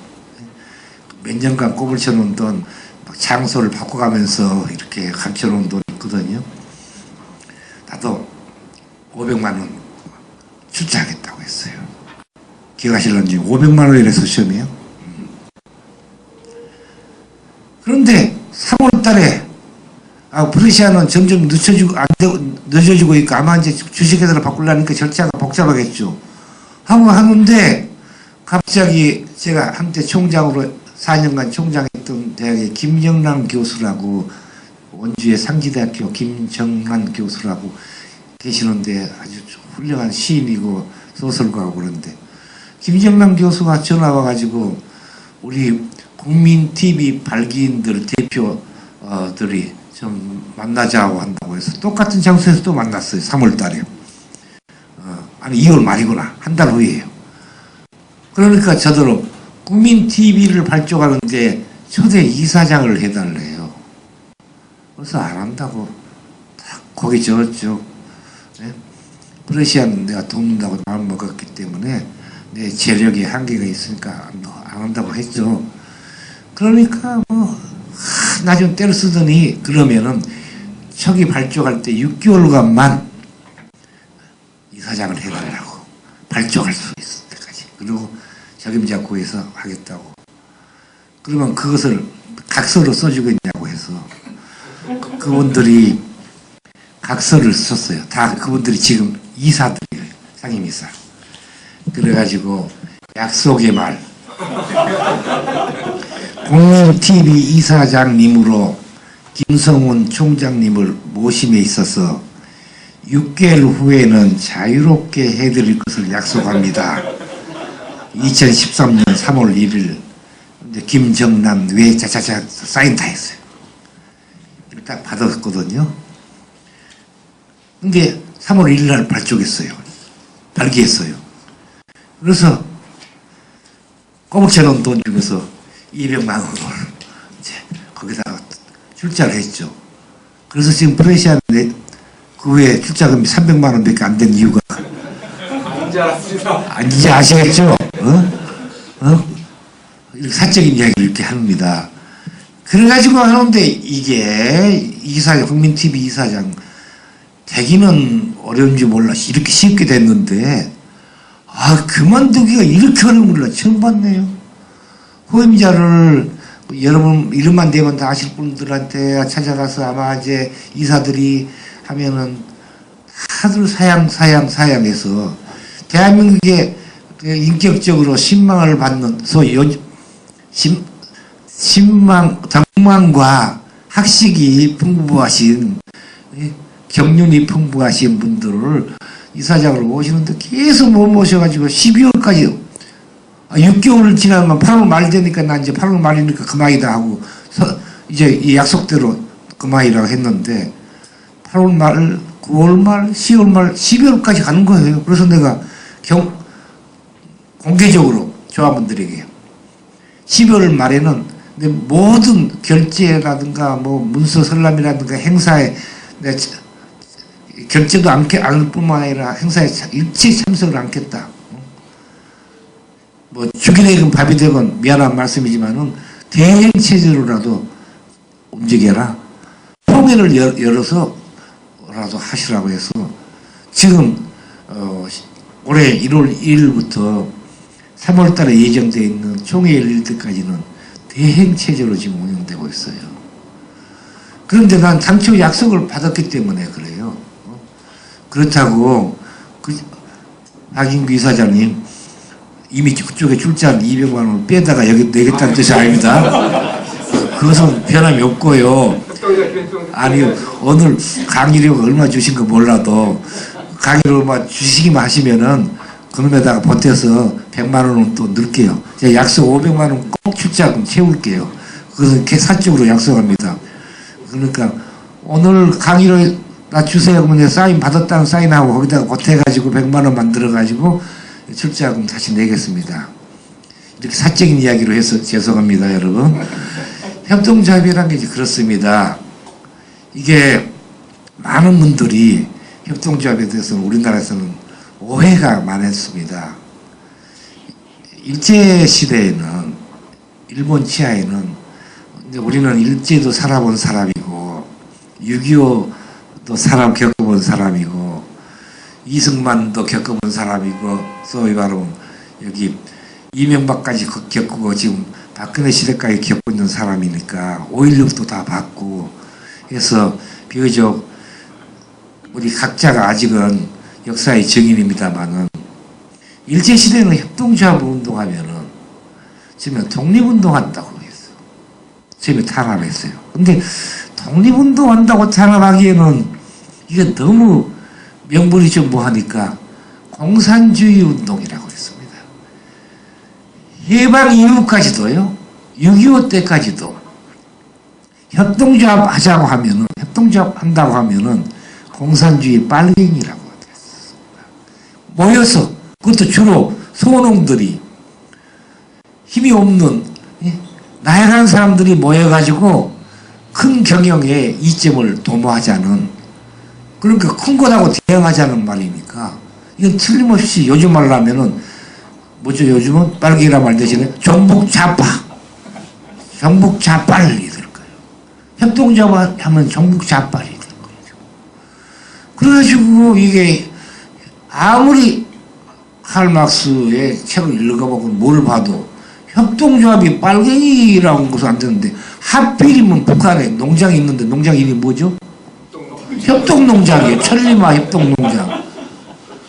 몇 년간 꼽을 쳐놓은 돈, 장소를 바꿔가면서 이렇게 감춰놓은 돈이 있거든요. 나도 500만 원 출자하겠다고 했어요. 기억하실런지 500만 원이라서 시험이에요. 그런데 3월 달에 프레시아는 점점 늦어지고 있고 아마 이제 주식회사를 바꾸려니까 절차가 복잡하겠죠. 하는데 갑자기 제가 한때 총장으로 4년간 총장했던 대학의 김정란 교수라고 원주의 상지대학교 김정란 교수라고 계시는데 아주 훌륭한 시인이고 소설가고 그런데 김정란 교수가 전화 와가지고 우리 국민TV 발기인들 대표들이 좀 만나자고 한다고 해서 똑같은 장소에서 또 만났어요. 3월 달에. 아니 2월 말이구나. 한 달 후에요. 그러니까 저더러 국민TV를 발족하는데 초대 이사장을 해달래요. 그래서 안 한다고 딱 거기 저쪽 네? 프레시안 내가 돕는다고 마음 먹었기 때문에 내 재력에 한계가 있으니까 안 한다고 했죠. 그러니까 뭐 나중에 때를 쓰더니 그러면은 초기 발족할 때 6개월간만 이사장을 해달라고 발족할 수 있을 때까지. 그리고 책임자 구해서 하겠다고. 그러면 그것을 각서로 써주겠냐고 해서 그분들이 각서를 썼어요. 다 그분들이 지금 이사들이에요. 상임이사. 그래가지고 약속의 말 국민TV 이사장님으로 김성훈 총장님을 모심에 있어서 6개월 후에는 자유롭게 해드릴 것을 약속합니다. 2013년 3월 1일 김정남 외 자자자 사인 다 했어요. 딱 받았거든요. 근데 3월 1일 날 발족했어요. 발기했어요. 그래서 꼬북채는 돈 주면서 200만 원을 이제 거기다가 출자를 했죠. 그래서 지금 프레시아인데 그 외에 출자금이 300만 원밖에 안 된 이유가 이제 알았습니다. 이제 아시겠죠? 이렇게 사적인 이야기를 이렇게 합니다. 그래가지고 하는데 이게 이사장, 국민TV 이사장 되기는 어려운지 몰라 이렇게 쉽게 됐는데 그만두기가 이렇게 어려운 걸 처음 봤네요. 후임자를 여러분 이름만 대면 다 아실 분들한테 찾아가서 아마 이제 이사들이 하면은 하도 사양해서 대한민국에 인격적으로 신망을 받는 덕망과 학식이 풍부하신 경륜이 풍부하신 분들을 이사장으로 모시는데 계속 못 모셔가지고 12월까지 6개월을 지나면 8월 말 되니까 나 이제 8월 말이니까 그만이다 하고 이제 이 약속대로 그만이라고 했는데 8월 말, 9월 말, 10월 말, 12월까지 가는 거예요. 그래서 내가 공개적으로 조합원들에게 12월 말에는 모든 결제라든가 뭐 문서 설람이라든가 행사에 결제도 않을 뿐만 아니라 행사에 일체 참석을 않겠다. 뭐 죽이 되건 밥이 되건 미안한 말씀이지만은 대행체제로라도 움직여라. 통일을 열어서라도 하시라고 해서 지금 올해 1월 1일부터 3월 달에 예정되어 있는 총회 열릴 때까지는 대행체제로 지금 운영되고 있어요. 그런데 난 당초 약속을 받았기 때문에 그래요. 그렇다고 박인규 이사장님 이미 그쪽에 출자한 200만 원을 빼다가 여기 내겠다는 뜻이 아닙니다. 그것은 변함이 없고요. 아니 오늘 강의료가 얼마 주신 거 몰라도 강의료 얼마 주시기만 하시면은 그놈에다가 보태서 100만 원은 또 넣을게요. 제가 약속 500만 원 꼭 출자금 채울게요. 그것은 사적으로 약속합니다. 그러니까 오늘 강의료 나 주세요. 그러면 사인 받았다는 사인하고 거기다가 보태가지고 100만 원 만들어가지고 출자금 다시 내겠습니다. 이렇게 사적인 이야기로 해서 죄송합니다, 여러분. 협동조합이라는 게 이제 그렇습니다. 이게 많은 분들이 협동조합에 대해서 우리나라에서는 오해가 많았습니다. 일제시대에는, 일본 치하에는 우리는 일제도 살아본 사람이고, 6.25도 겪어본 사람이고, 이승만도 겪어본 사람이고, 소위 말하면 여기 이명박까지 겪고 지금 박근혜 시대까지 겪고 있는 사람이니까 5.16도 다 봤고 해서 비교적 우리 각자가 아직은 역사의 증인입니다만은 일제시대는 협동조합 운동하면은 지금 독립운동한다고 했어. 지금 탄압했어요. 근데 독립운동한다고 탄압하기에는 이게 너무 명분이 좀 뭐하니까 공산주의 운동이라고 했습니다. 해방 이후까지도요. 6.25 때까지도 협동조합 하자고 하면은 협동조합 한다고 하면은 공산주의 빨갱이라고 했습니다. 모여서 그것도 주로 소농들이 힘이 없는 나약한 사람들이 모여가지고 큰 경영에 이점을 도모하자는 그러니까 큰 것하고 대응하자는 말이니까 이건 틀림없이 요즘 말로 하면은 뭐죠? 요즘은 빨갱이라 말 대신에 종북좌파 종북좌빨이 될 거예요. 협동조합 하면 종북좌빨이 될 거예요. 그래가지고 이게 아무리 칼막스의 책을 읽어보고 뭘 봐도 협동조합이 빨갱이라는 것은 안 되는데 하필이면 북한에 농장이 있는데 농장 이름이 뭐죠? 협동농장이에요. 천리마 협동농장.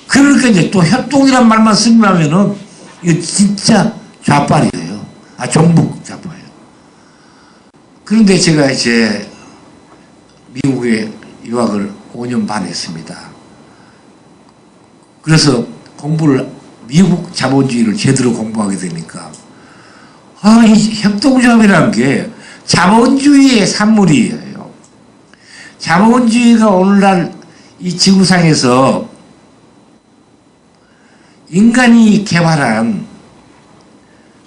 그러니까 이제 또 협동이란 말만 쓰면은 이거 진짜 좌빨이에요. 종북 좌파예요. 그런데 제가 이제 미국에 유학을 5년 반 했습니다. 그래서 공부를 미국 자본주의를 제대로 공부하게 되니까 이 협동조합이라는 게 자본주의의 산물이에요. 자본주의가 오늘날 이 지구상에서 인간이 개발한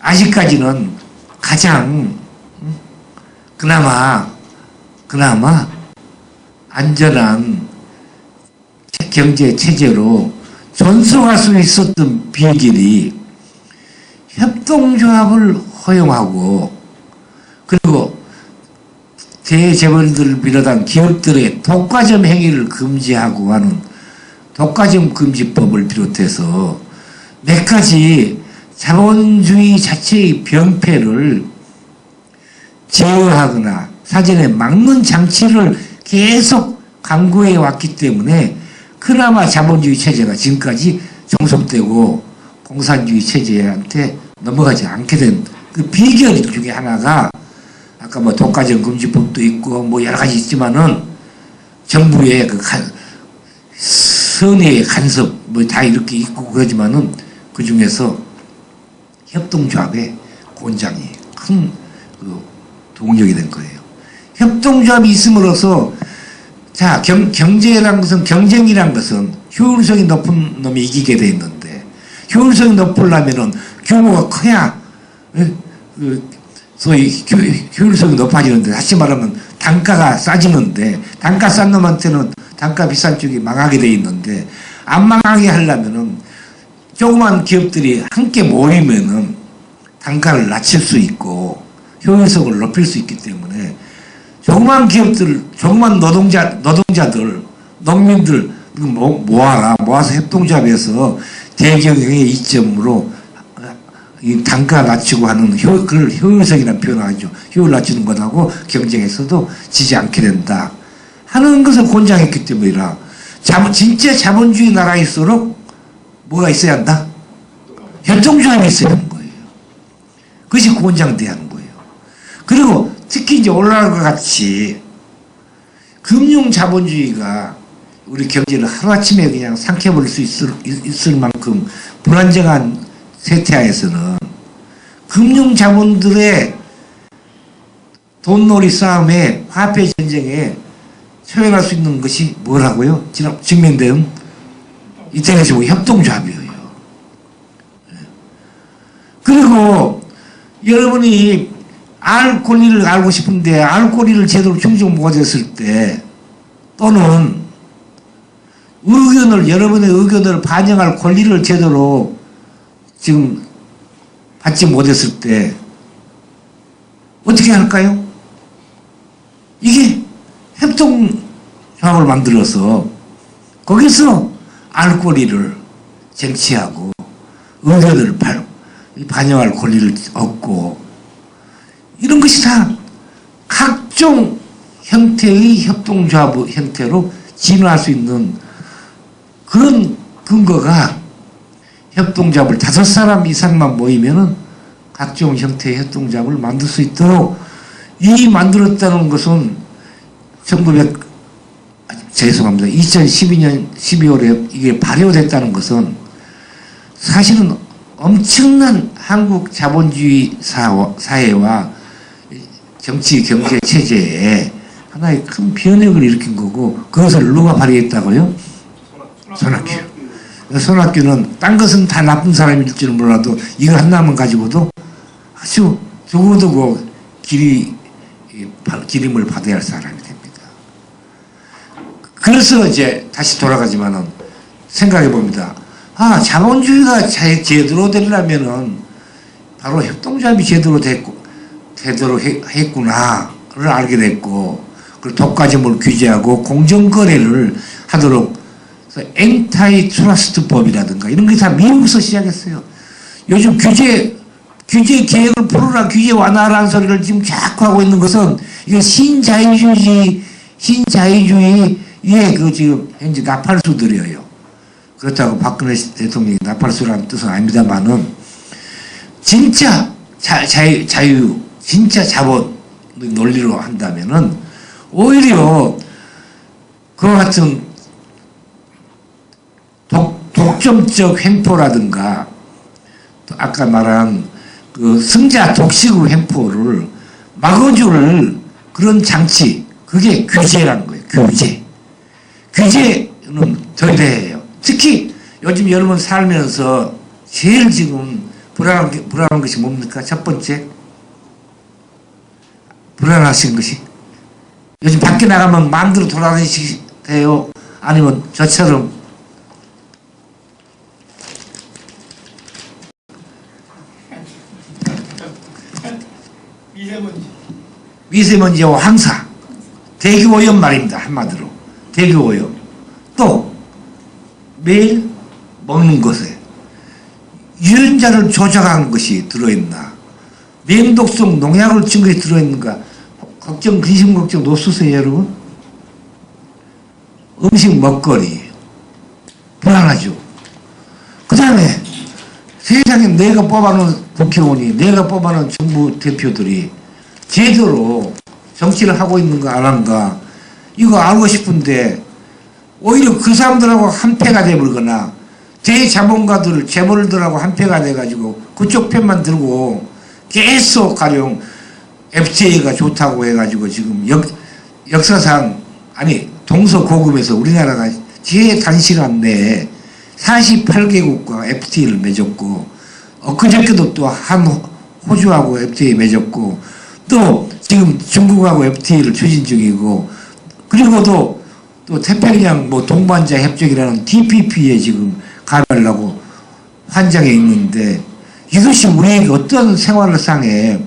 아직까지는 가장 그나마 안전한 경제 체제로 전송할 수 있었던 비결이 협동조합을 허용하고 그리고 대재벌들을 비롯한 기업들의 독과점 행위를 금지하고 하는 독과점 금지법을 비롯해서 몇 가지 자본주의 자체의 병폐를 제어하거나 사전에 막는 장치를 계속 강구해 왔기 때문에 그나마 자본주의 체제가 지금까지 종속되고 공산주의 체제한테 넘어가지 않게 된 그 비결 중에 하나가 아까 뭐 독과점 금지법도 있고 뭐 여러 가지 있지만은 정부의 그 선의의 간섭 뭐 다 이렇게 있고 그러지만은 그 중에서 협동조합의 권장이 큰 그 동력이 된 거예요. 협동조합이 있음으로써 자 경제란 것은 경쟁이란 것은 효율성이 높은 놈이 이기게 돼 있는데 효율성이 높으려면은 규모가 커야 소위 효율성이 높아지는데 다시 말하면 단가가 싸지는데 단가 싼 놈한테는 단가 비싼 쪽이 망하게 돼 있는데 안 망하게 하려면은 조그만 기업들이 함께 모이면은 단가를 낮출 수 있고 효율성을 높일 수 있기 때문에 조그만 기업들, 조그만 노동자들, 농민들 모아서 협동조합에서 대경영의 이점으로 이 단가 낮추고 하는 그걸 효율성이라는 표현을 하죠. 효율 낮추는 것하고 경쟁에서도 지지 않게 된다 하는 것을 권장했기 때문이라 진짜 자본주의 나라일수록 뭐가 있어야 한다? 협동조합이 있어야 하는 거예요. 그것이 권장돼야 하는 거예요. 그리고 특히 이제 오늘날과 같이 금융 자본주의가 우리 경제를 하루아침에 그냥 삼켜버릴 수 있을 만큼 불안정한 세태하에서는 금융 자본들의 돈놀이 싸움에 화폐 전쟁에 처형할 수 있는 것이 뭐라고요? 증명된 인터넷에 보면 협동조합이에요. 그리고 여러분이 알 권리를 알고 싶은데 알 권리를 제대로 충족 못했을 때 또는 여러분의 의견을 반영할 권리를 제대로 지금 받지 못했을 때 어떻게 할까요? 이게 협동조합을 만들어서 거기서 알 권리를 쟁취하고 의견을 반영할 권리를 얻고 이런 것이 다 각종 형태의 협동조합 형태로 진화할 수 있는 그런 근거가 협동조합을 5사람 이상만 모이면은 각종 형태의 협동조합을 만들 수 있도록 이 만들었다는 것은 2012년 12월에 이게 발효됐다는 것은 사실은 엄청난 한국 자본주의 사회와 정치 경제 체제에 하나의 큰 변혁을 일으킨 거고 그것을 누가 발휘했다고요? 손학규. 손학규는 딴 것은 다 나쁜 사람일 줄은 몰라도 이거 하나만 가지고도 아주 두고두고 기림을 받아야 할 사람이 됩니다. 그래서 이제 다시 돌아가지만은 생각해 봅니다. 아, 자본주의가 제대로 되려면은 바로 협동조합이 제대로 했구나를 알게 됐고, 그리고 독과점을 규제하고 공정거래를 하도록 엔타이 트러스트법이라든가 이런 게 다 미국에서 시작했어요. 요즘 규제 계획을 풀어라, 규제 완화라는 소리를 지금 자꾸 하고 있는 것은 이건 신자유주의의 그 지금 현재 나팔수들이에요. 그렇다고 박근혜 대통령이 나팔수라는 뜻은 아닙니다만은 진짜 자유, 진짜 자본 논리로 한다면은 오히려 그와 같은 독점적 횡포라든가 아까 말한 그 승자 독식의 횡포를 막아줄 그런 장치, 그게 규제라는 거예요. 규제는 절대해요. 특히 요즘 여러분 살면서 제일 지금 불안한 것이 뭡니까? 첫 번째, 불안하신 것이 요즘 밖에 나가면 마음대로 돌아다니세요? 아니면 저처럼 미세먼지와 황사, 대기오염 말입니다. 한마디로 대기오염. 또 매일 먹는 것에 유전자를 조작한 것이 들어있나, 맹독성 농약을 친 것이 들어있는가, 근심 걱정 없으세요 여러분? 음식 먹거리 불안하죠. 그 다음에 세상에 내가 뽑아놓은 국회의원이, 내가 뽑아놓은 정부 대표들이 제대로 정치를 하고 있는가 안 한가, 이거 알고 싶은데 오히려 그 사람들하고 한패가 돼버리거나 대자본가들, 재벌들하고 한패가 돼가지고 그쪽 편만 들고 계속 가령 FTA가 좋다고 해가지고 지금 역사상, 아니 동서고금에서 우리나라가 제일 단시간 내에 48개국과 FTA를 맺었고, 그저께도 또 호주하고 FTA 맺었고, 또 지금 중국하고 FTA를 추진 중이고, 그리고도 또 태평양 동반자 협정이라는 TPP에 지금 가입하려고 환장해 있는데, 이것이 우리에게 어떤 생활상에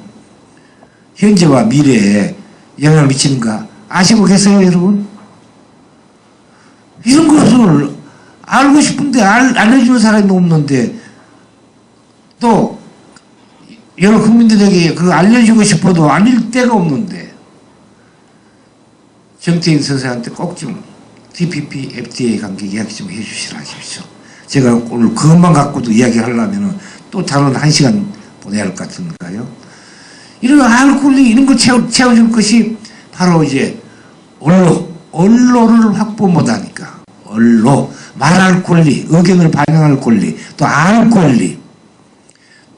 현재와 미래에 영향을 미치는가 아시고 계세요 여러분? 이런 것을 알고 싶은데 알려주는 사람이 없는데, 또 여러 국민들에게 그거 알려주고 싶어도 알릴 데가 없는데, 정태인 선생한테 꼭 좀 TPP, FTA 관계 이야기 좀 해주시라 하십시오. 제가 오늘 그것만 갖고도 이야기하려면 또 다른 1시간 보내야 할 것 같은가요? 이런 알권리 이런 거 채워줄 것이 바로 이제 언론을 확보 못하니까, 언론, 말할 권리, 의견을 반영할 권리, 또 알 권리,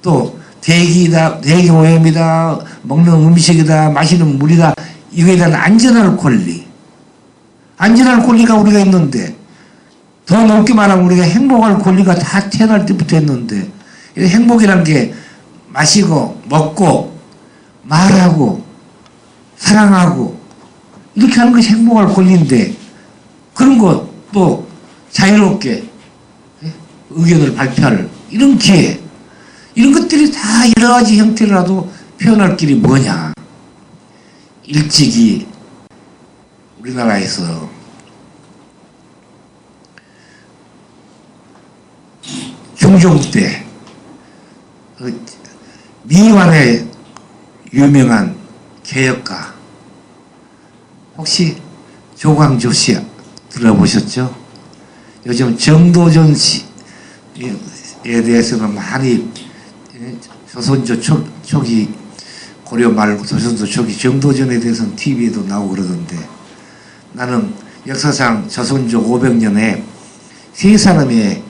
또 대기오염이다, 먹는 음식이다, 마시는 물이다, 이거에 대한 안전할 권리, 안전할 권리가 우리가 있는데, 더 넓게 말하면 우리가 행복할 권리가 다 태어날 때부터 했는데, 행복이란 게 마시고 먹고 말하고 사랑하고 이렇게 하는 것이 행복할 권리인데, 그런 거 또 자유롭게 의견을 발표할 이런 기회, 이런 것들이 다 여러 가지 형태로라도 표현할 길이 뭐냐. 일찍이 우리나라에서 중종 때 미완의 유명한 개혁가 혹시 조광조 씨 들어보셨죠? 요즘 정도전 씨에 대해서는 많이 조선조 초기 고려 말고 조선조 초기 정도전에 대해서는 TV에도 나오고 그러던데, 나는 역사상 조선조 500년에 세 사람의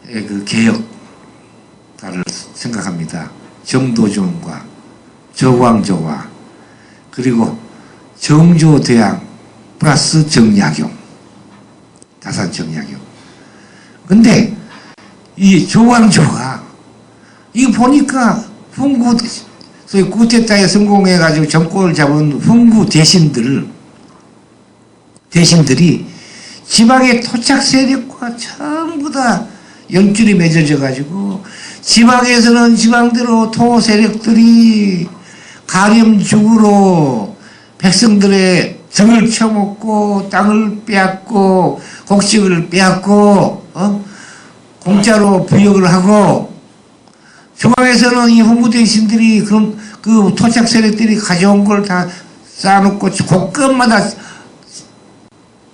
그 개혁가를 생각합니다. 정도전과 조광조와 그리고 정조대왕 플러스 정약용, 다산 정약용. 근데 이 조광조가 이거 보니까 훈구, 소위 쿠데타에 성공해가지고 정권을 잡은 훈구 대신들이 지방의 토착 세력과 전부 다 연줄이 맺어져가지고, 지방에서는 지방대로 토 세력들이 가렴죽으로 백성들의 등을 쳐먹고 땅을 빼앗고 곡식을 빼앗고 공짜로 부역을 하고, 중앙에서는 이 훈구 대신들이 그 토착 세력들이 가져온 걸 다 쌓아놓고 곳간마다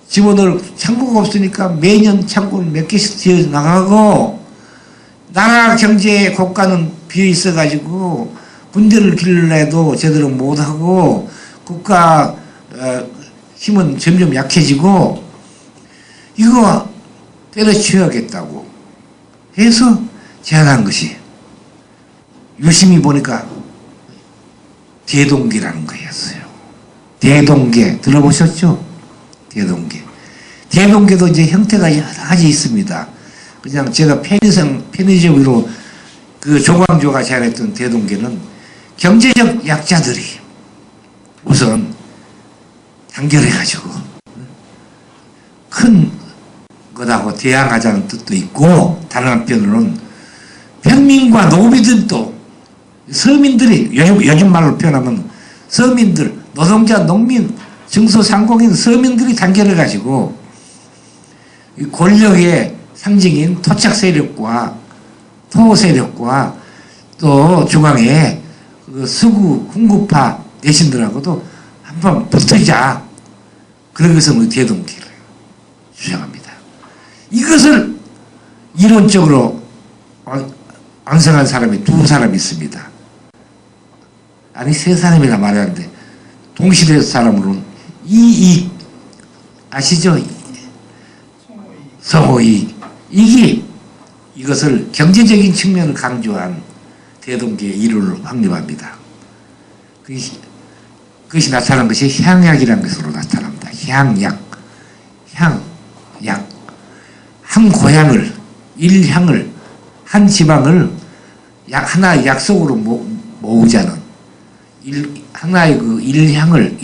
집어넣을 창고가 없으니까 매년 창고를 몇 개씩 지어 나가고, 나라 경제의 곳간은 비어 있어가지고 군대를 기르려도 제대로 못하고 국가 힘은 점점 약해지고, 이거 때려치워야겠다고 해서 제안한 것이, 유심히 보니까 대동계라는 거였어요. 대동계 들어보셨죠? 대동계. 대동계도 이제 형태가 여러 가지 있습니다. 그냥 제가 편의점으로 그 조광조가 제안했던 대동계는 경제적 약자들이 우선 단결해가지고 큰 것하고 대항하자는 뜻도 있고, 다른 한편으로는 평민과 노비들도, 서민들이, 요즘 말로 표현하면 서민들, 노동자, 농민, 중소상공인 서민들이 단결해가지고 권력의 상징인 토착 세력과 토 세력과 또 중앙의 그 서구 훈구파 대신들하고도 한번 붙어자. 그런 것을 우리 대동기를 주장합니다. 이것을 이론적으로 완성한 사람이 두 사람이 있습니다. 아니, 세 사람이나 말하는데, 동시대 사람으로는 이익, 아시죠? 서호익. 이것을 경제적인 측면을 강조한 대동계의 이론을 확립합니다. 그것이 나타난 것이 향약이라는 것으로 나타납니다. 향약. 향약. 한 고향을, 일향을, 한 지방을 하나의 약속으로 모으자는, 하나의 그 일향을,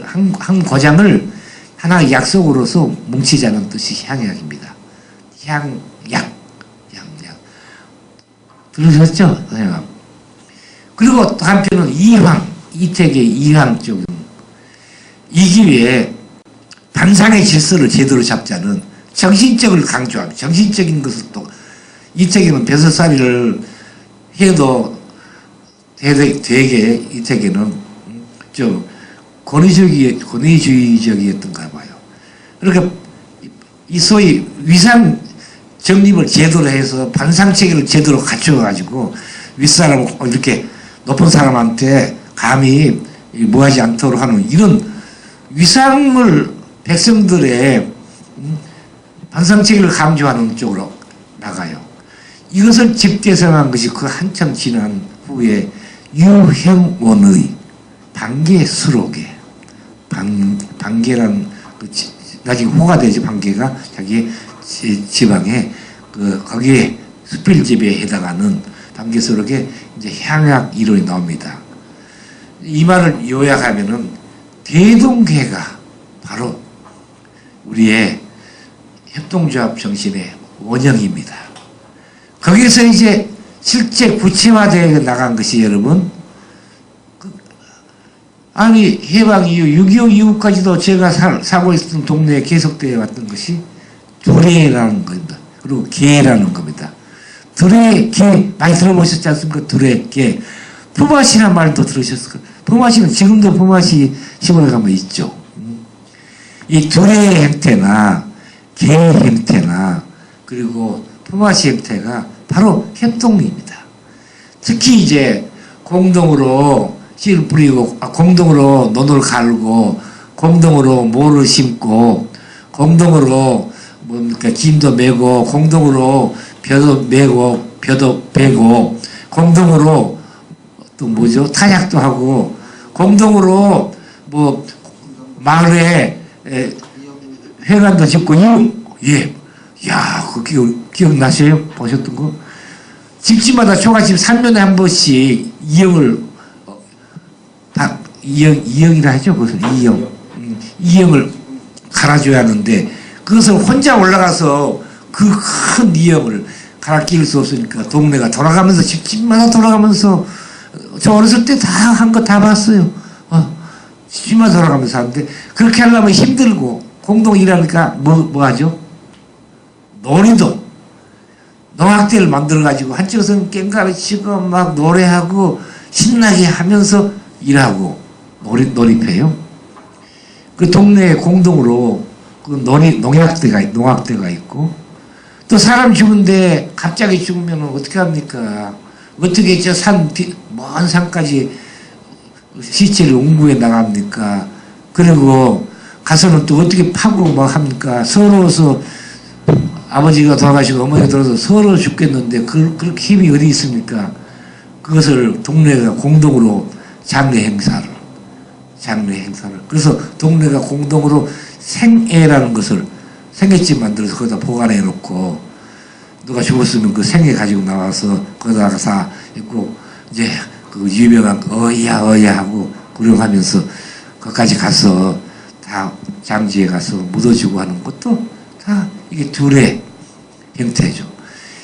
한 고장을 하나의 약속으로서 뭉치자는 뜻이 향약입니다. 향약. 들으셨죠? 그리고 또 한편은 이택의 이황 쪽은 이 기회에 반상의 질서를 제대로 잡자는 정신적을 강조하고, 정신적인 것을 또 이택에는 벼슬살이를 해도 되게 이택에는 좀 권위주의적이었던가 봐요. 그러니까 이 소위 위상 정립을 제대로 해서 반상체계를 제대로 갖춰가지고 윗사람, 이렇게 높은 사람한테 감히 뭐하지 않도록 하는 이런 위상을 백성들의 반상체계를 강조하는 쪽으로 나가요. 이것을 집대성한 것이 그 한참 지난 후에 유형원의 반개수록에, 반개라는 나중에 호가 되지, 반개가 자기 지방에 거기에 수필집에 해당하는 반개수록에 이제 향약 이론이 나옵니다. 이 말을 요약하면은 대동계가 바로 우리의 협동조합 정신의 원형입니다. 거기서 이제 실제 구체화되어 나간 것이, 여러분, 아니 해방 이후 6.25 이후까지도 제가 살고 있던 동네에 계속되어 왔던 것이 두레라는 겁니다. 그리고 개라는 겁니다. 두레, 개 많이 들어보셨지 않습니까? 두레, 개. 품앗이라는 말도 들으셨을 거예요. 품앗이는 지금도 품앗이 시골에 가면 있죠. 이 두레의 형태나 개의 형태나 그리고 품앗이 형태가 바로 협동입니다. 특히 이제 공동으로 씨를 뿌리고, 공동으로 논을 갈고, 공동으로 모를 심고, 공동으로 뭡니까 김도 메고, 공동으로 벼도 메고, 벼도 베고, 공동으로 또 뭐죠? 타약도 하고, 공동으로 뭐 마을에 회관도 짓고, 예, 야, 그 기억나세요? 보셨던 거? 집집마다 초가집 3년에 한 번씩 이영이라 하죠. 그것을 이영을 갈아줘야 하는데, 그것을 혼자 올라가서 그 큰 이영을 갈아 끼울 수 없으니까 동네가 돌아가면서, 집집마다 돌아가면서, 저 어렸을 때 다 한 거 다 봤어요. 집집마다 돌아가면서 하는데, 그렇게 하려면 힘들고, 공동 일하니까 뭐 하죠? 놀이도, 농악대를 만들어가지고 한쪽에서는 깽가리 치고 막 노래하고 신나게 하면서 일하고 놀이패요. 그 동네에 공동으로 그 농악대가 있고, 또 사람 죽은데 갑자기 죽으면 어떻게 합니까? 어떻게 저 먼 산까지 시체를 옹구해 나갑니까? 그리고 가서는 또 어떻게 파고 막 합니까? 서러워서 아버지가 돌아가시고 어머니가 돌아가서 서러워 죽겠는데 그렇게 힘이 어디 있습니까? 그것을 동네가 공동으로 장례 행사를. 그래서 동네가 공동으로 생애라는 것을 생애집 만들어서 거기다 보관해 놓고, 누가 죽었으면 그 생애 가지고 나와서 거기다가 다 있고 이제 그 유명한 어이야 어이야 하고 구령하면서 거기까지 가서 다 장지에 가서 묻어주고 하는 것도 다 이게 둘의 형태죠.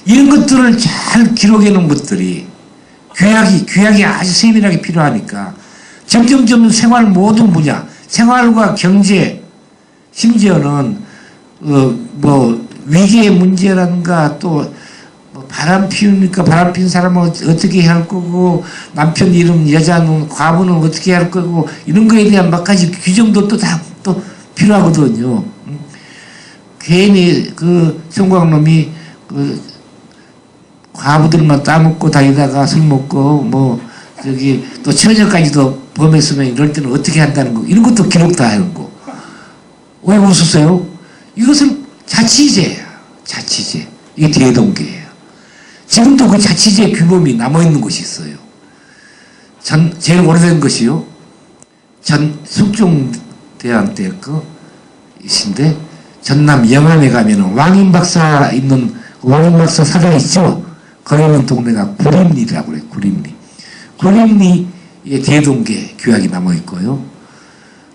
이런 것들을 잘 기록해 놓은 것들이 규약이 아주 세밀하게 필요하니까 점점점 생활 모든 분야, 생활과 경제, 심지어는 뭐 위기의 문제라든가 또 뭐 바람 피우니까 바람 피운 사람은 어떻게 할 거고 남편 이름 여자는 과부는 어떻게 할 거고 이런 거에 대한 몇 가지 규정도 또 다 또 필요하거든요. 괜히 그 성광놈이 그 과부들만 따먹고 다니다가 술 먹고 뭐 저기 또 처녀까지도 범했으면 이럴 때는 어떻게 한다는 거 이런 것도 기록 다 하는 거. 왜 웃으세요? 이것은 자치제야. 자치제. 이게 대동계예요. 지금도 그 자치제 규범이 남아있는 곳이 있어요. 제일 오래된 것이요. 숙종대왕 때 이신데 전남 영암에 가면은 왕인박사 있는 왕인박사 사가 있죠. 거기는 동네가 구림리라고 그래요. 구림리. 구림리의 대동계 규약이 남아있고요.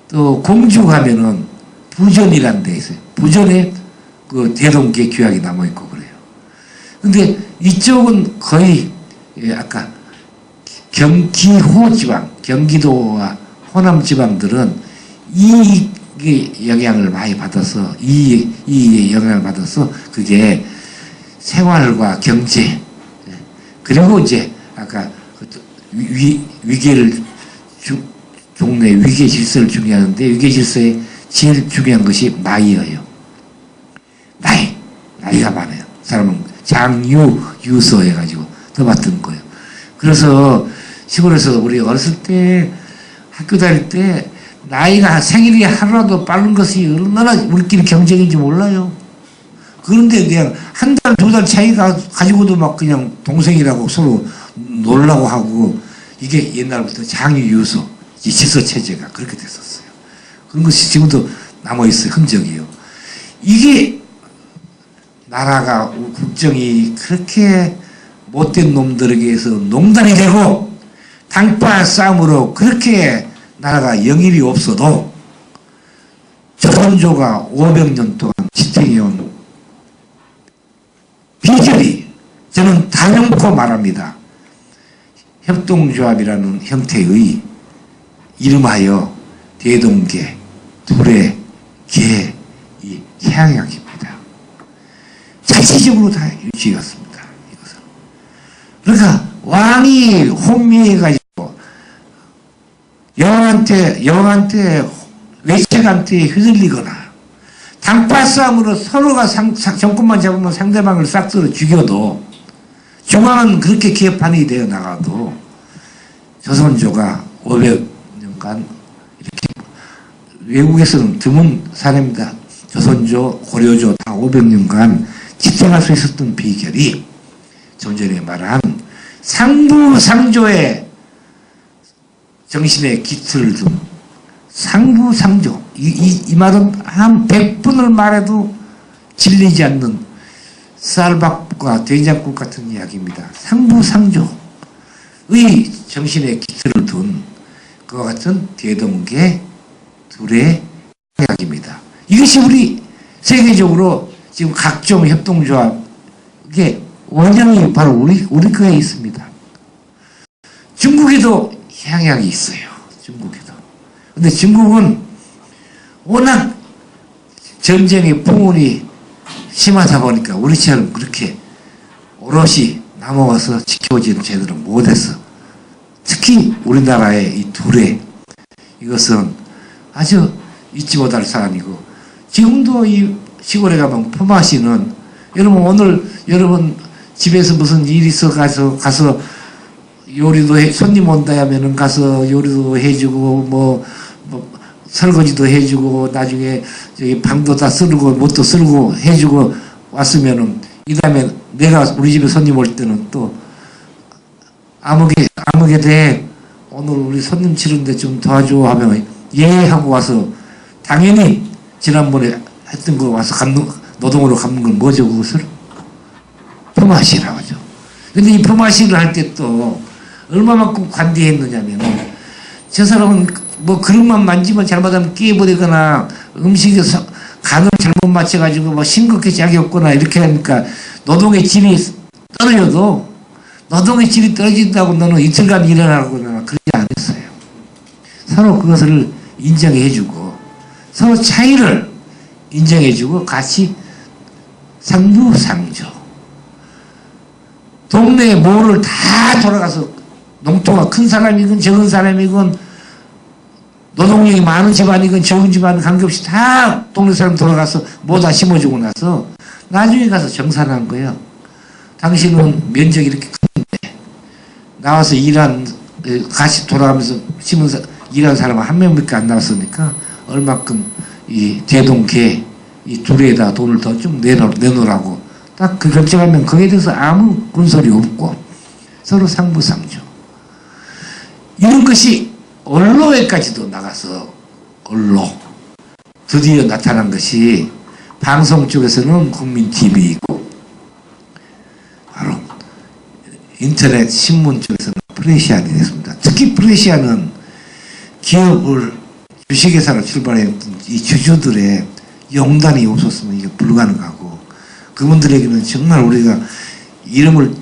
또 공주 가면은 부전이라는 데 있어요. 부전에 그 대동계 규약이 남아있고 그래요. 근데 이쪽은 거의 아까 경기호 지방, 경기도와 호남 지방들은 이 영향을 많이 받아서 이 영향을 받아서 그게 생활과 경제 그리고 이제 아까 위계를 종래 위계 질서를 중요하는데 위계 질서에 제일 중요한 것이 나이예요. 나이가 많아요. 사람은 유서 해가지고 더 맡은 거예요. 그래서 시골에서 우리 어렸을 때 학교 다닐 때 나이가 생일이 하루라도 빠른 것이 얼마나 우리끼리 경쟁인지 몰라요. 그런데 그냥 한 달, 두 달 차이가 가지고도 막 그냥 동생이라고 서로 놀라고 하고 이게 옛날부터 장유유서, 질서체제가 그렇게 됐었어요. 그런 것이 지금도 남아있어요. 흔적이요. 이게 나라가 국정이 그렇게 못된 놈들에게 의해서 농단이 되고 당파 싸움으로 그렇게 나라가 영일이 없어도 조선조가 500년 동안 지탱해온 비결이 저는 단연코 말합니다. 협동조합이라는 형태의 이름하여 대동계, 둘의 계, 이 향약입니다. 자체적으로 다 유지했습니다. 이것은. 그러니까 왕이 혼미해가지고 여왕한테 외책한테 휘둘리거나 당파 싸움으로 서로가 정권만 잡으면 상대방을 싹 쓸어 죽여도 중앙은 그렇게 개판이 되어 나가도 조선조가 500년간 이렇게 외국에서는 드문 사례입니다. 조선조, 고려조 다 500년간 지탱할 수 있었던 비결이 좀 전에 말한 상부상조의 정신의 기틀을 둔 상부상조. 이 말은 한 100분을 말해도 질리지 않는 쌀밥과 된장국 같은 이야기입니다. 상부상조의 정신의 기틀을 둔 그와 같은 대동계 둘의 이야기입니다. 이것이 우리 세계적으로 지금 각종 협동조합 이게 원형이 바로 우리 거에 있습니다. 중국에도 향약이 있어요. 중국에도. 근데 중국은 워낙 전쟁의 풍운이 심하다 보니까 우리처럼 그렇게 오롯이 남아와서 지켜지는 제대로 못해서 특히 우리나라의 이 둘의 이것은 아주 잊지 못할 사안이고 지금도 이 시골에 가면 품앗이는 여러분 오늘 여러분 집에서 무슨 일이 있어 가서 요리도 손님 온다 하면은 가서 요리도 해주고 뭐 설거지도 해주고 나중에 저기 방도 다 쓸고 못도 쓸고 해주고 왔으면은 이 다음에 내가 우리 집에 손님 올 때는 또 아무개 돼 오늘 우리 손님 치는데 좀 도와줘 하면 예 하고 와서 당연히 지난번에 했던 거 와서 노동으로 갚는 건 뭐죠 그것을? 품앗이라고 하죠. 근데 이 품앗이를 할 때 또 얼마만큼 관대했느냐면은 저 사람은 뭐 그릇만 만지면 잘못하면 끼어버리거나 음식에 간을 잘못 맞춰가지고 뭐 싱겁게 짝이 없거나 이렇게 하니까 노동의 질이 떨어져도 노동의 질이 떨어진다고 너는 이틀간 일어나거나 그러지 않았어요. 서로 그것을 인정해주고 서로 차이를 인정해주고 같이 상부상조. 동네 모를 다 돌아가서 농토가 큰 사람이건 적은 사람이건 노동력이 많은 집안이건 적은 집안 관계없이 다 동네 사람 돌아가서 뭐 다 심어주고 나서 나중에 가서 정산한 거예요. 당신은 면적이 이렇게 큰데 나와서 같이 돌아가면서 일한 사람은 한 명밖에 안 나왔으니까 얼마큼 이 대동계 이 둘에다 돈을 더 좀 내놓으라고 딱 그 결정하면 거기에 대해서 아무 군소리 없고 서로 상부상조. 이런 것이 언로에까지도 나가서 언로 드디어 나타난 것이 방송 쪽에서는 국민 TV이고 바로 인터넷 신문 쪽에서는 프레시안이 됐습니다. 특히 프레시안은 기업을 주식회사로 출발했던 이 주주들의 영단이 없었으면 이게 불가능하고 그분들에게는 정말 우리가 이름을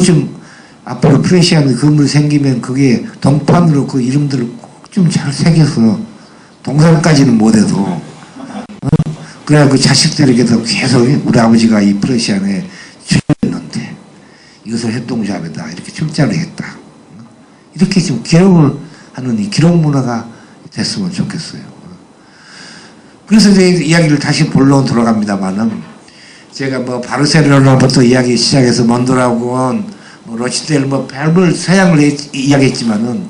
좀 앞으로 프레시안의 건물이 생기면 그게 동판으로 그 이름들을 꼭 좀 잘 새겨서 동상까지는 못해도 그래야 그 자식들에게도 계속 우리 아버지가 이 프레시안에 주였는데 이것을 협동조합이다 이렇게 출자를 했다 이렇게 지금 기록을 하는 이 기록 문화가 됐으면 좋겠어요. 그래서 이제 이야기를 다시 본론 돌아갑니다만은 제가 뭐 바르셀로나부터 이야기 시작해서 몬드라곤 뭐 로치델 뭐 별별 서양을 이야기했지만은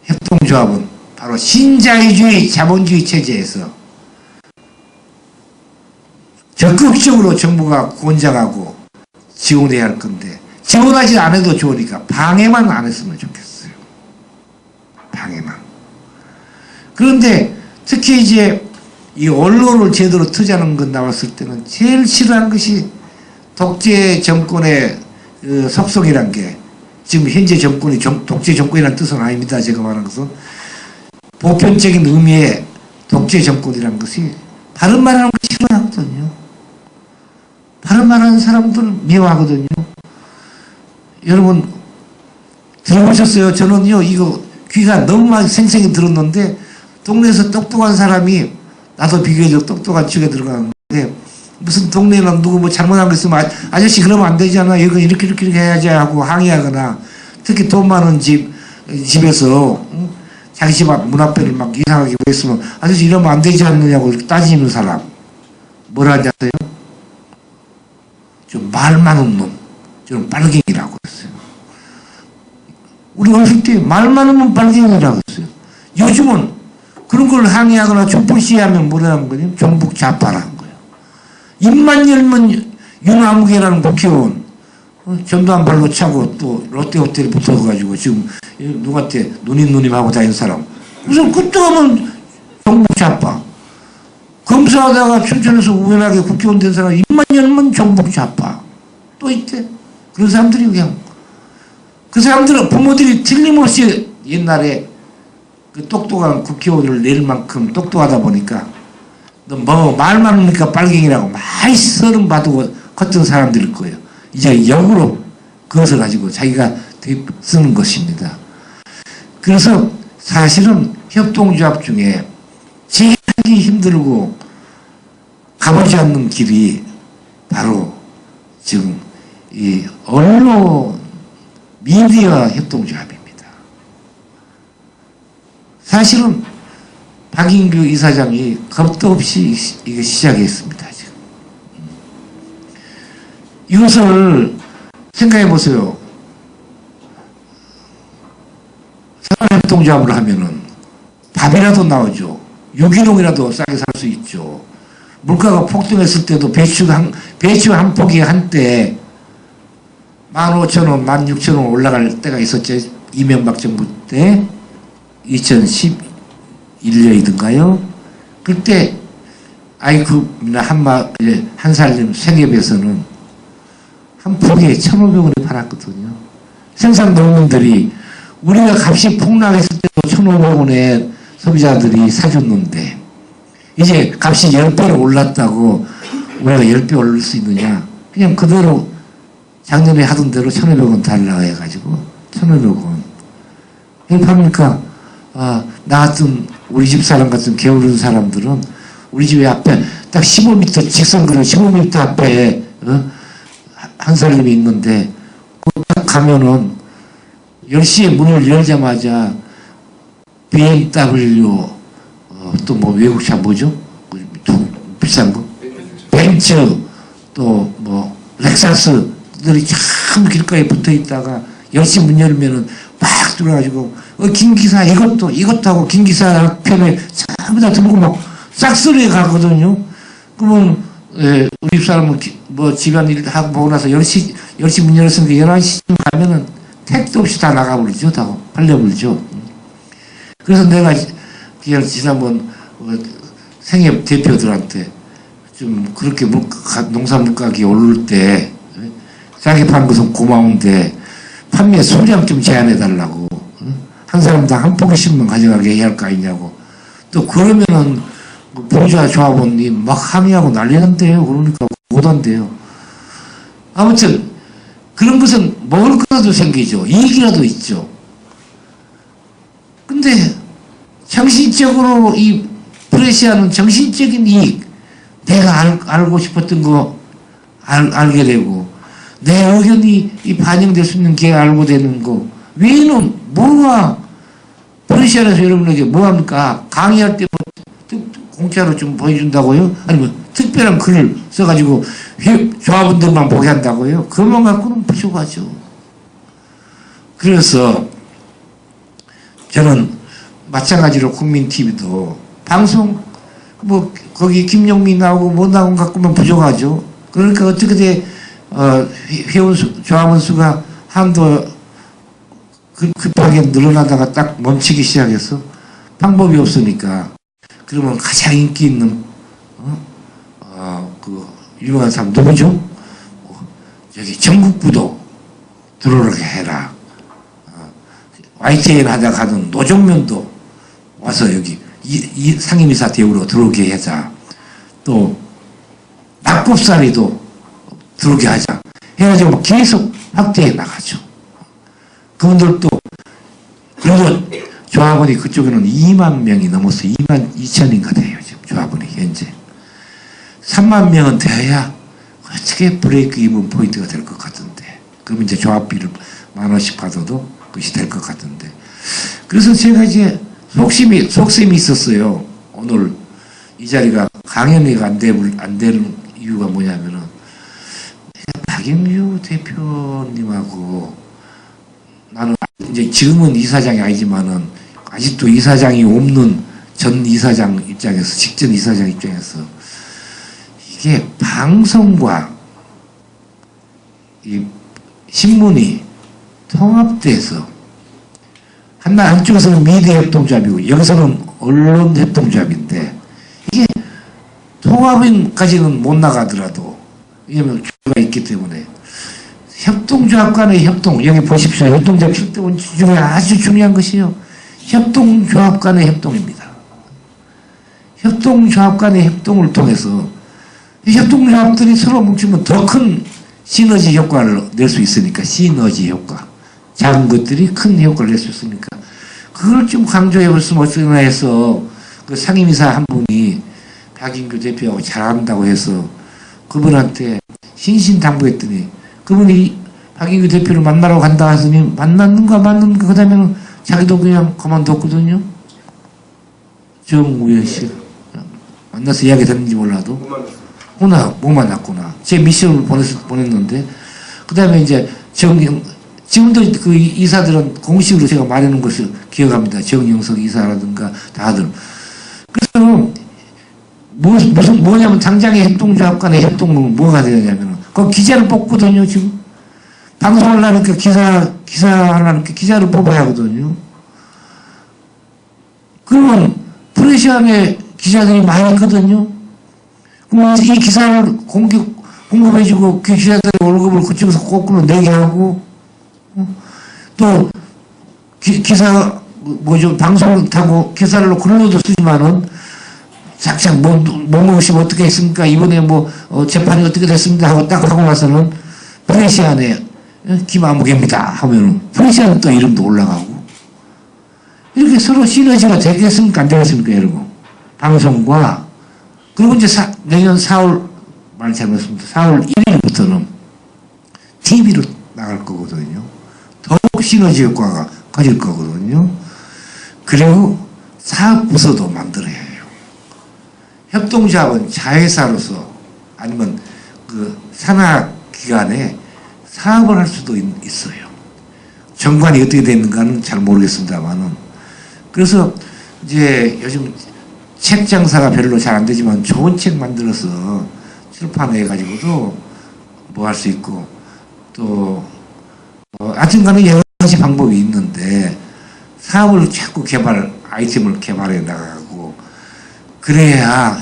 협동조합은 바로 신자유주의 자본주의 체제에서 적극적으로 정부가 권장하고 지원해야 할 건데 지원하지 않아도 좋으니까 방해만 안 했으면 좋겠어요. 방해만. 그런데 특히 이제 이 언론을 제대로 트자는 것 나왔을 때는 제일 싫어하는 것이 독재 정권의 그 속성이란 게 지금 현재 정권이 독재 정권이라는 뜻은 아닙니다. 제가 말한 것은 보편적인 의미의 독재 정권이라는 것이 바른 말하는 걸 싫어하거든요. 바른 말하는 사람들 미워하거든요. 여러분 들어보셨어요? 저는요 이거 귀가 너무 많이 생생히 들었는데 동네에서 똑똑한 사람이 나도 비교적 똑똑한 측에 들어가는데 무슨 동네는 누구 뭐 잘못한 거 있으면 아저씨 그러면 안 되잖아. 이거 이렇게 해야지 하고 항의하거나 특히 돈 많은 집에서 자기 집 문 앞에를 막 이상하게 보였으면 아저씨 이러면 안 되지 않느냐고 따지는 사람 뭐라 하지 아세요? 좀 말 많은 놈 저는 빨갱이라고 했어요. 우리 어릴 때 말 많은 놈 빨갱이라고 했어요. 요즘은 그런 걸 항의하거나 촛불 시위하면 뭐라는 거냐? 종북 좌파라는 거예요. 입만 열면 윤아무개라는 국회의원 전두환 발로 차고 또 롯데호텔에 붙어가지고 지금 누구한테 누님하고 다니는 사람 무슨 그때 하면 종북 좌파 검사하다가 춘천에서 우연하게 국회의원 된 사람 입만 열면 종북 좌파 또 있대. 그런 사람들이 그냥 그 사람들은 부모들이 틀림없이 옛날에 그 똑똑한 국회의원을 낼 만큼 똑똑하다 보니까 너 뭐 말 많으니까 빨갱이라고 많이 서름 받고 컸던 사람들일 거예요. 이제 역으로 그것을 가지고 자기가 쓰는 것입니다. 그래서 사실은 협동조합 중에 제일 하기 힘들고 가보지 않는 길이 바로 지금 이 언론 미디어 협동조합입니다. 사실은 박인규 이사장이 겁도 없이 이게 시작했습니다. 지금. 이것을 생각해 보세요. 생활협동조합을 하면은 밥이라도 나오죠. 유기농이라도 싸게 살 수 있죠. 물가가 폭등했을 때도 배추 한 포기에 한때 15,000원, 16,000원 올라갈 때가 있었죠. 이명박 정부 때 2011년이든가요. 그때 아이쿠 한 살림 생협에서는 한 포기에 1,500원에 팔았거든요. 생산 농민들이 우리가 값이 폭락했을 때도 1,500원에 소비자들이 사줬는데 이제 값이 10배로 올랐다고 우리가 10배 올릴 수 있느냐. 그냥 그대로 작년에 하던 대로 1,500원 달라고 해가지고 1,500원. 이렇게 하니까 나 같은 우리 집 사람 같은 게으른 사람들은 우리 집에 앞에 딱 15m 직선그로 15m 앞에 한살림이 있는데 딱 가면은 10시에 문을 열자마자 BMW 또 뭐 외국차 뭐죠? 비싼 거? 벤츠 또 뭐 렉사스들이 참 길가에 붙어 있다가 10시 문 열면은 막 들어가지고 김기사 이것도 하고 김기사 편에 전부 다 들고 막 싹쓸이에 가거든요. 그러면 우리 집사람은 뭐 집안일 하고 보고 나서 10시 문 열었으니까 11시쯤 가면은 택도 없이 다 나가버리죠. 다 팔려버리죠. 그래서 내가 그냥 지난번 생협 대표들한테 좀 그렇게 농산물가격이 오를 때 싸게 판 것은 고마운데 판매 수량 좀 제한해달라고 한 사람당 한 포기씩만 가져가게 해야 할 거 아니냐고 또 그러면은 부자 조합원이 막 항의하고 난리난대요. 그러니까 못한대요. 아무튼 그런 것은 먹을 거라도 생기죠. 이익이라도 있죠. 근데 정신적으로 이 프레시아는 정신적인 이익 내가 알고 싶었던 거 알게 되고 내 의견이 반영될 수 있는 게 알고 되는 거 외에는 뭐가 프레시아에서 여러분에게 뭐합니까? 강의할 때 공짜로 좀 보여준다고요? 아니면 특별한 글을 써가지고 조합원들만 보게 한다고요? 그것만 갖고는 부족하죠. 그래서 저는 마찬가지로 국민TV도 방송 뭐 거기 김용민 나오고 뭐 나온 것 갖고는 부족하죠. 그러니까 어떻게 돼 회원 조합원 수가 한도 급하게 늘어나다가 딱 멈추기 시작해서 방법이 없으니까 그러면 가장 인기 있는 그 유명한 사람 누구죠? 여기 전국구도 들어오게 해라. YTN 하다 가던 노정면도 와서 여기 상임이사 대우로 들어오게 하자. 또 낙곱사리도 들어오게 하자. 해가지고 계속 확대해 나가죠. 그분들도 그리고 조합원이 그쪽에는 2만 명이 넘어서 2만 2천인가 돼요. 지금 조합원이 현재. 3만 명은 돼야 어떻게 브레이크 이븐 포인트가 될 것 같은데. 그럼 이제 조합비를 10,000원씩 받아도 그것이 될 것 같은데. 그래서 제가 이제 속셈이 있었어요. 오늘 이 자리가 강연회가 안 되는 이유가 뭐냐면은 박영규 대표님하고 나는 이제 지금은 이사장이 아니지만은 아직도 이사장이 없는 전 이사장 입장에서 직전 이사장 입장에서 이게 방송과 이 신문이 통합돼서 한쪽에서는 미디어 협동조합이고 여기서는 언론 협동조합인데 이게 통합인까지는 못 나가더라도 왜냐하면 규가 있기 때문에 협동조합 간의 협동 여기 보십시오. 협동조합 협동 중에 아주 중요한 것이요. 협동조합 간의 협동입니다. 협동조합 간의 협동을 통해서 이 협동조합들이 서로 뭉치면 더 큰 시너지 효과를 낼 수 있으니까 시너지 효과 작은 것들이 큰 효과를 낼 수 있으니까 그걸 좀 강조해 볼수면 어쩌나 해서 그 상임이사 한 분이 박인규 대표하고 잘한다고 해서 그분한테 신신당부했더니 그분이 박인규 대표를 만나러 간다 하더니 만났는가 그 다음에는 자기도 그냥 그만뒀거든요. 정우현 씨 만나서 이야기 됐는지 몰라도 못 만났구나. 제 미션을 보냈는데 그 다음에 이제 지금도 그 이사들은 공식으로 제가 말하는 것을 기억합니다. 정영석 이사라든가 다들. 그래서 뭐냐면 당장의 협동조합 간의 협동은 뭐가 되냐면 그 기자를 뽑거든요. 지금 방송하려니까 기사하려니까 기자를 뽑아야 하거든요. 그러면 프레시안에 기자들이 많이 있거든요. 그럼 이 기사를 공급해주고 기사들 월급을 그쪽에서 거꾸로 내게 하고 또 기사 뭐죠 방송을 타고 기사를 글로도 쓰지만은 작작 뭐 먹으시면 어떻게 했습니까 이번에 뭐 재판이 어떻게 됐습니다 하고 딱 하고 나서는 프레시안에 김아무개입니다 하면은 프레시안 또 이름도 올라가고 이렇게 서로 시너지가 되겠습니까 안 되겠습니까 여러분 방송과 그리고 이제 내년 4월 말 잘못했습니다 4월 1일부터는 TV로 나갈 거거든요 더욱 시너지 효과가 커질 거거든요 그리고 사업부서도 만들어야 해요 협동조합은 자회사로서 아니면 그 산하기관에 사업을 할 수도 있어요. 정관이 어떻게 되는가는 잘 모르겠습니다만은. 그래서 이제 요즘 책 장사가 별로 잘 안 되지만 좋은 책 만들어서 출판해가지고도 뭐 할 수 있고 또 하여튼 간에 여러 가지 방법이 있는데 사업을 자꾸 아이템을 개발해 나가고 그래야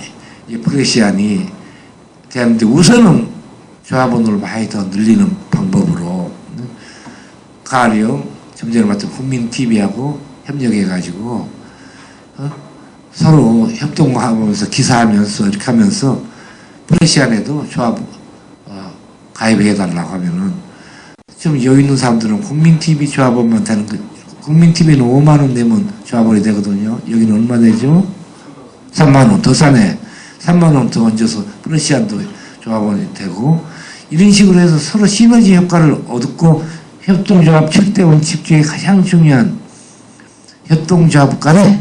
이 프레시안이 되는데 우선은 조합원을 많이 더 늘리는 방법으로 가령 좀 전에 봤던 국민TV하고 협력해가지고 서로 협동하면서 기사하면서 이렇게 하면서 프레시안에도 조합 가입해달라고 하면은 좀 여유 있는 사람들은 국민TV 조합원만 되는 거 국민TV는 5만원 내면 조합원이 되거든요. 여기는 얼마 되죠? 3만원 더 싸네. 3만원 더 얹어서 프레시안도 조합원이 되고 이런 식으로 해서 서로 시너지 효과를 얻고 협동조합 7대 원칙 중에 가장 중요한 협동조합 간의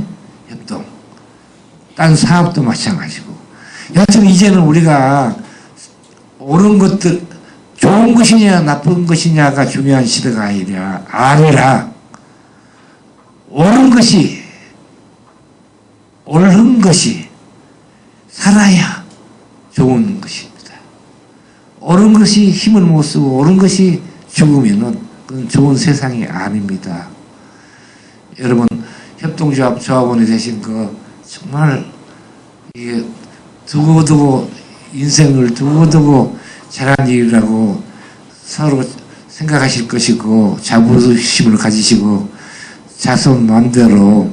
협동 딴 사업도 마찬가지고 여하튼 이제는 우리가 옳은 것들 좋은 것이냐 나쁜 것이냐가 중요한 시대가 아니라 옳은 것이 살아야 좋은 것입니다. 옳은 것이 힘을 못 쓰고 옳은 것이 죽으면은 그건 좋은 세상이 아닙니다. 여러분 협동조합 조합원이 되신 거 정말 이게 두고두고 인생을 두고두고 잘한 일이라고 서로 생각하실 것이고 자부심을 가지시고 자손 마음대로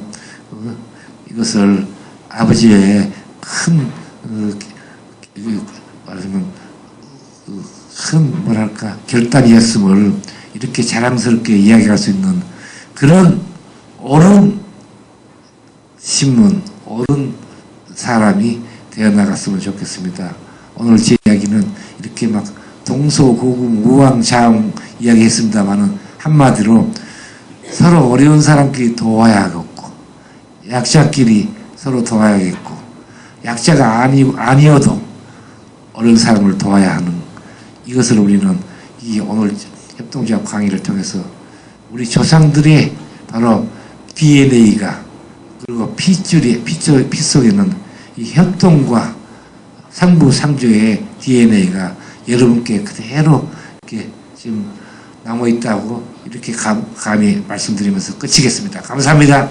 이것을 아버지의 큰 말하자면 큰 뭐랄까 결단이었음을 이렇게 자랑스럽게 이야기할 수 있는 그런 옳은 신문, 옳은 사람이 되어 나갔으면 좋겠습니다. 오늘 제 이야기는 이렇게 막 동서고금 우왕좌왕 이야기했습니다만은 한마디로 서로 어려운 사람끼리 도와야겠고 약자끼리 서로 도와야겠고 약자가 아니어도 어려운 사람을 도와야 하는 이것을 우리는 이 오늘 협동조합 강의를 통해서 우리 조상들의 바로 DNA가 그리고 피 속에는 이 협동과 상부상조의 DNA가 여러분께 그대로 이렇게 지금 남아있다고 이렇게 감히 말씀드리면서 끝이겠습니다. 감사합니다.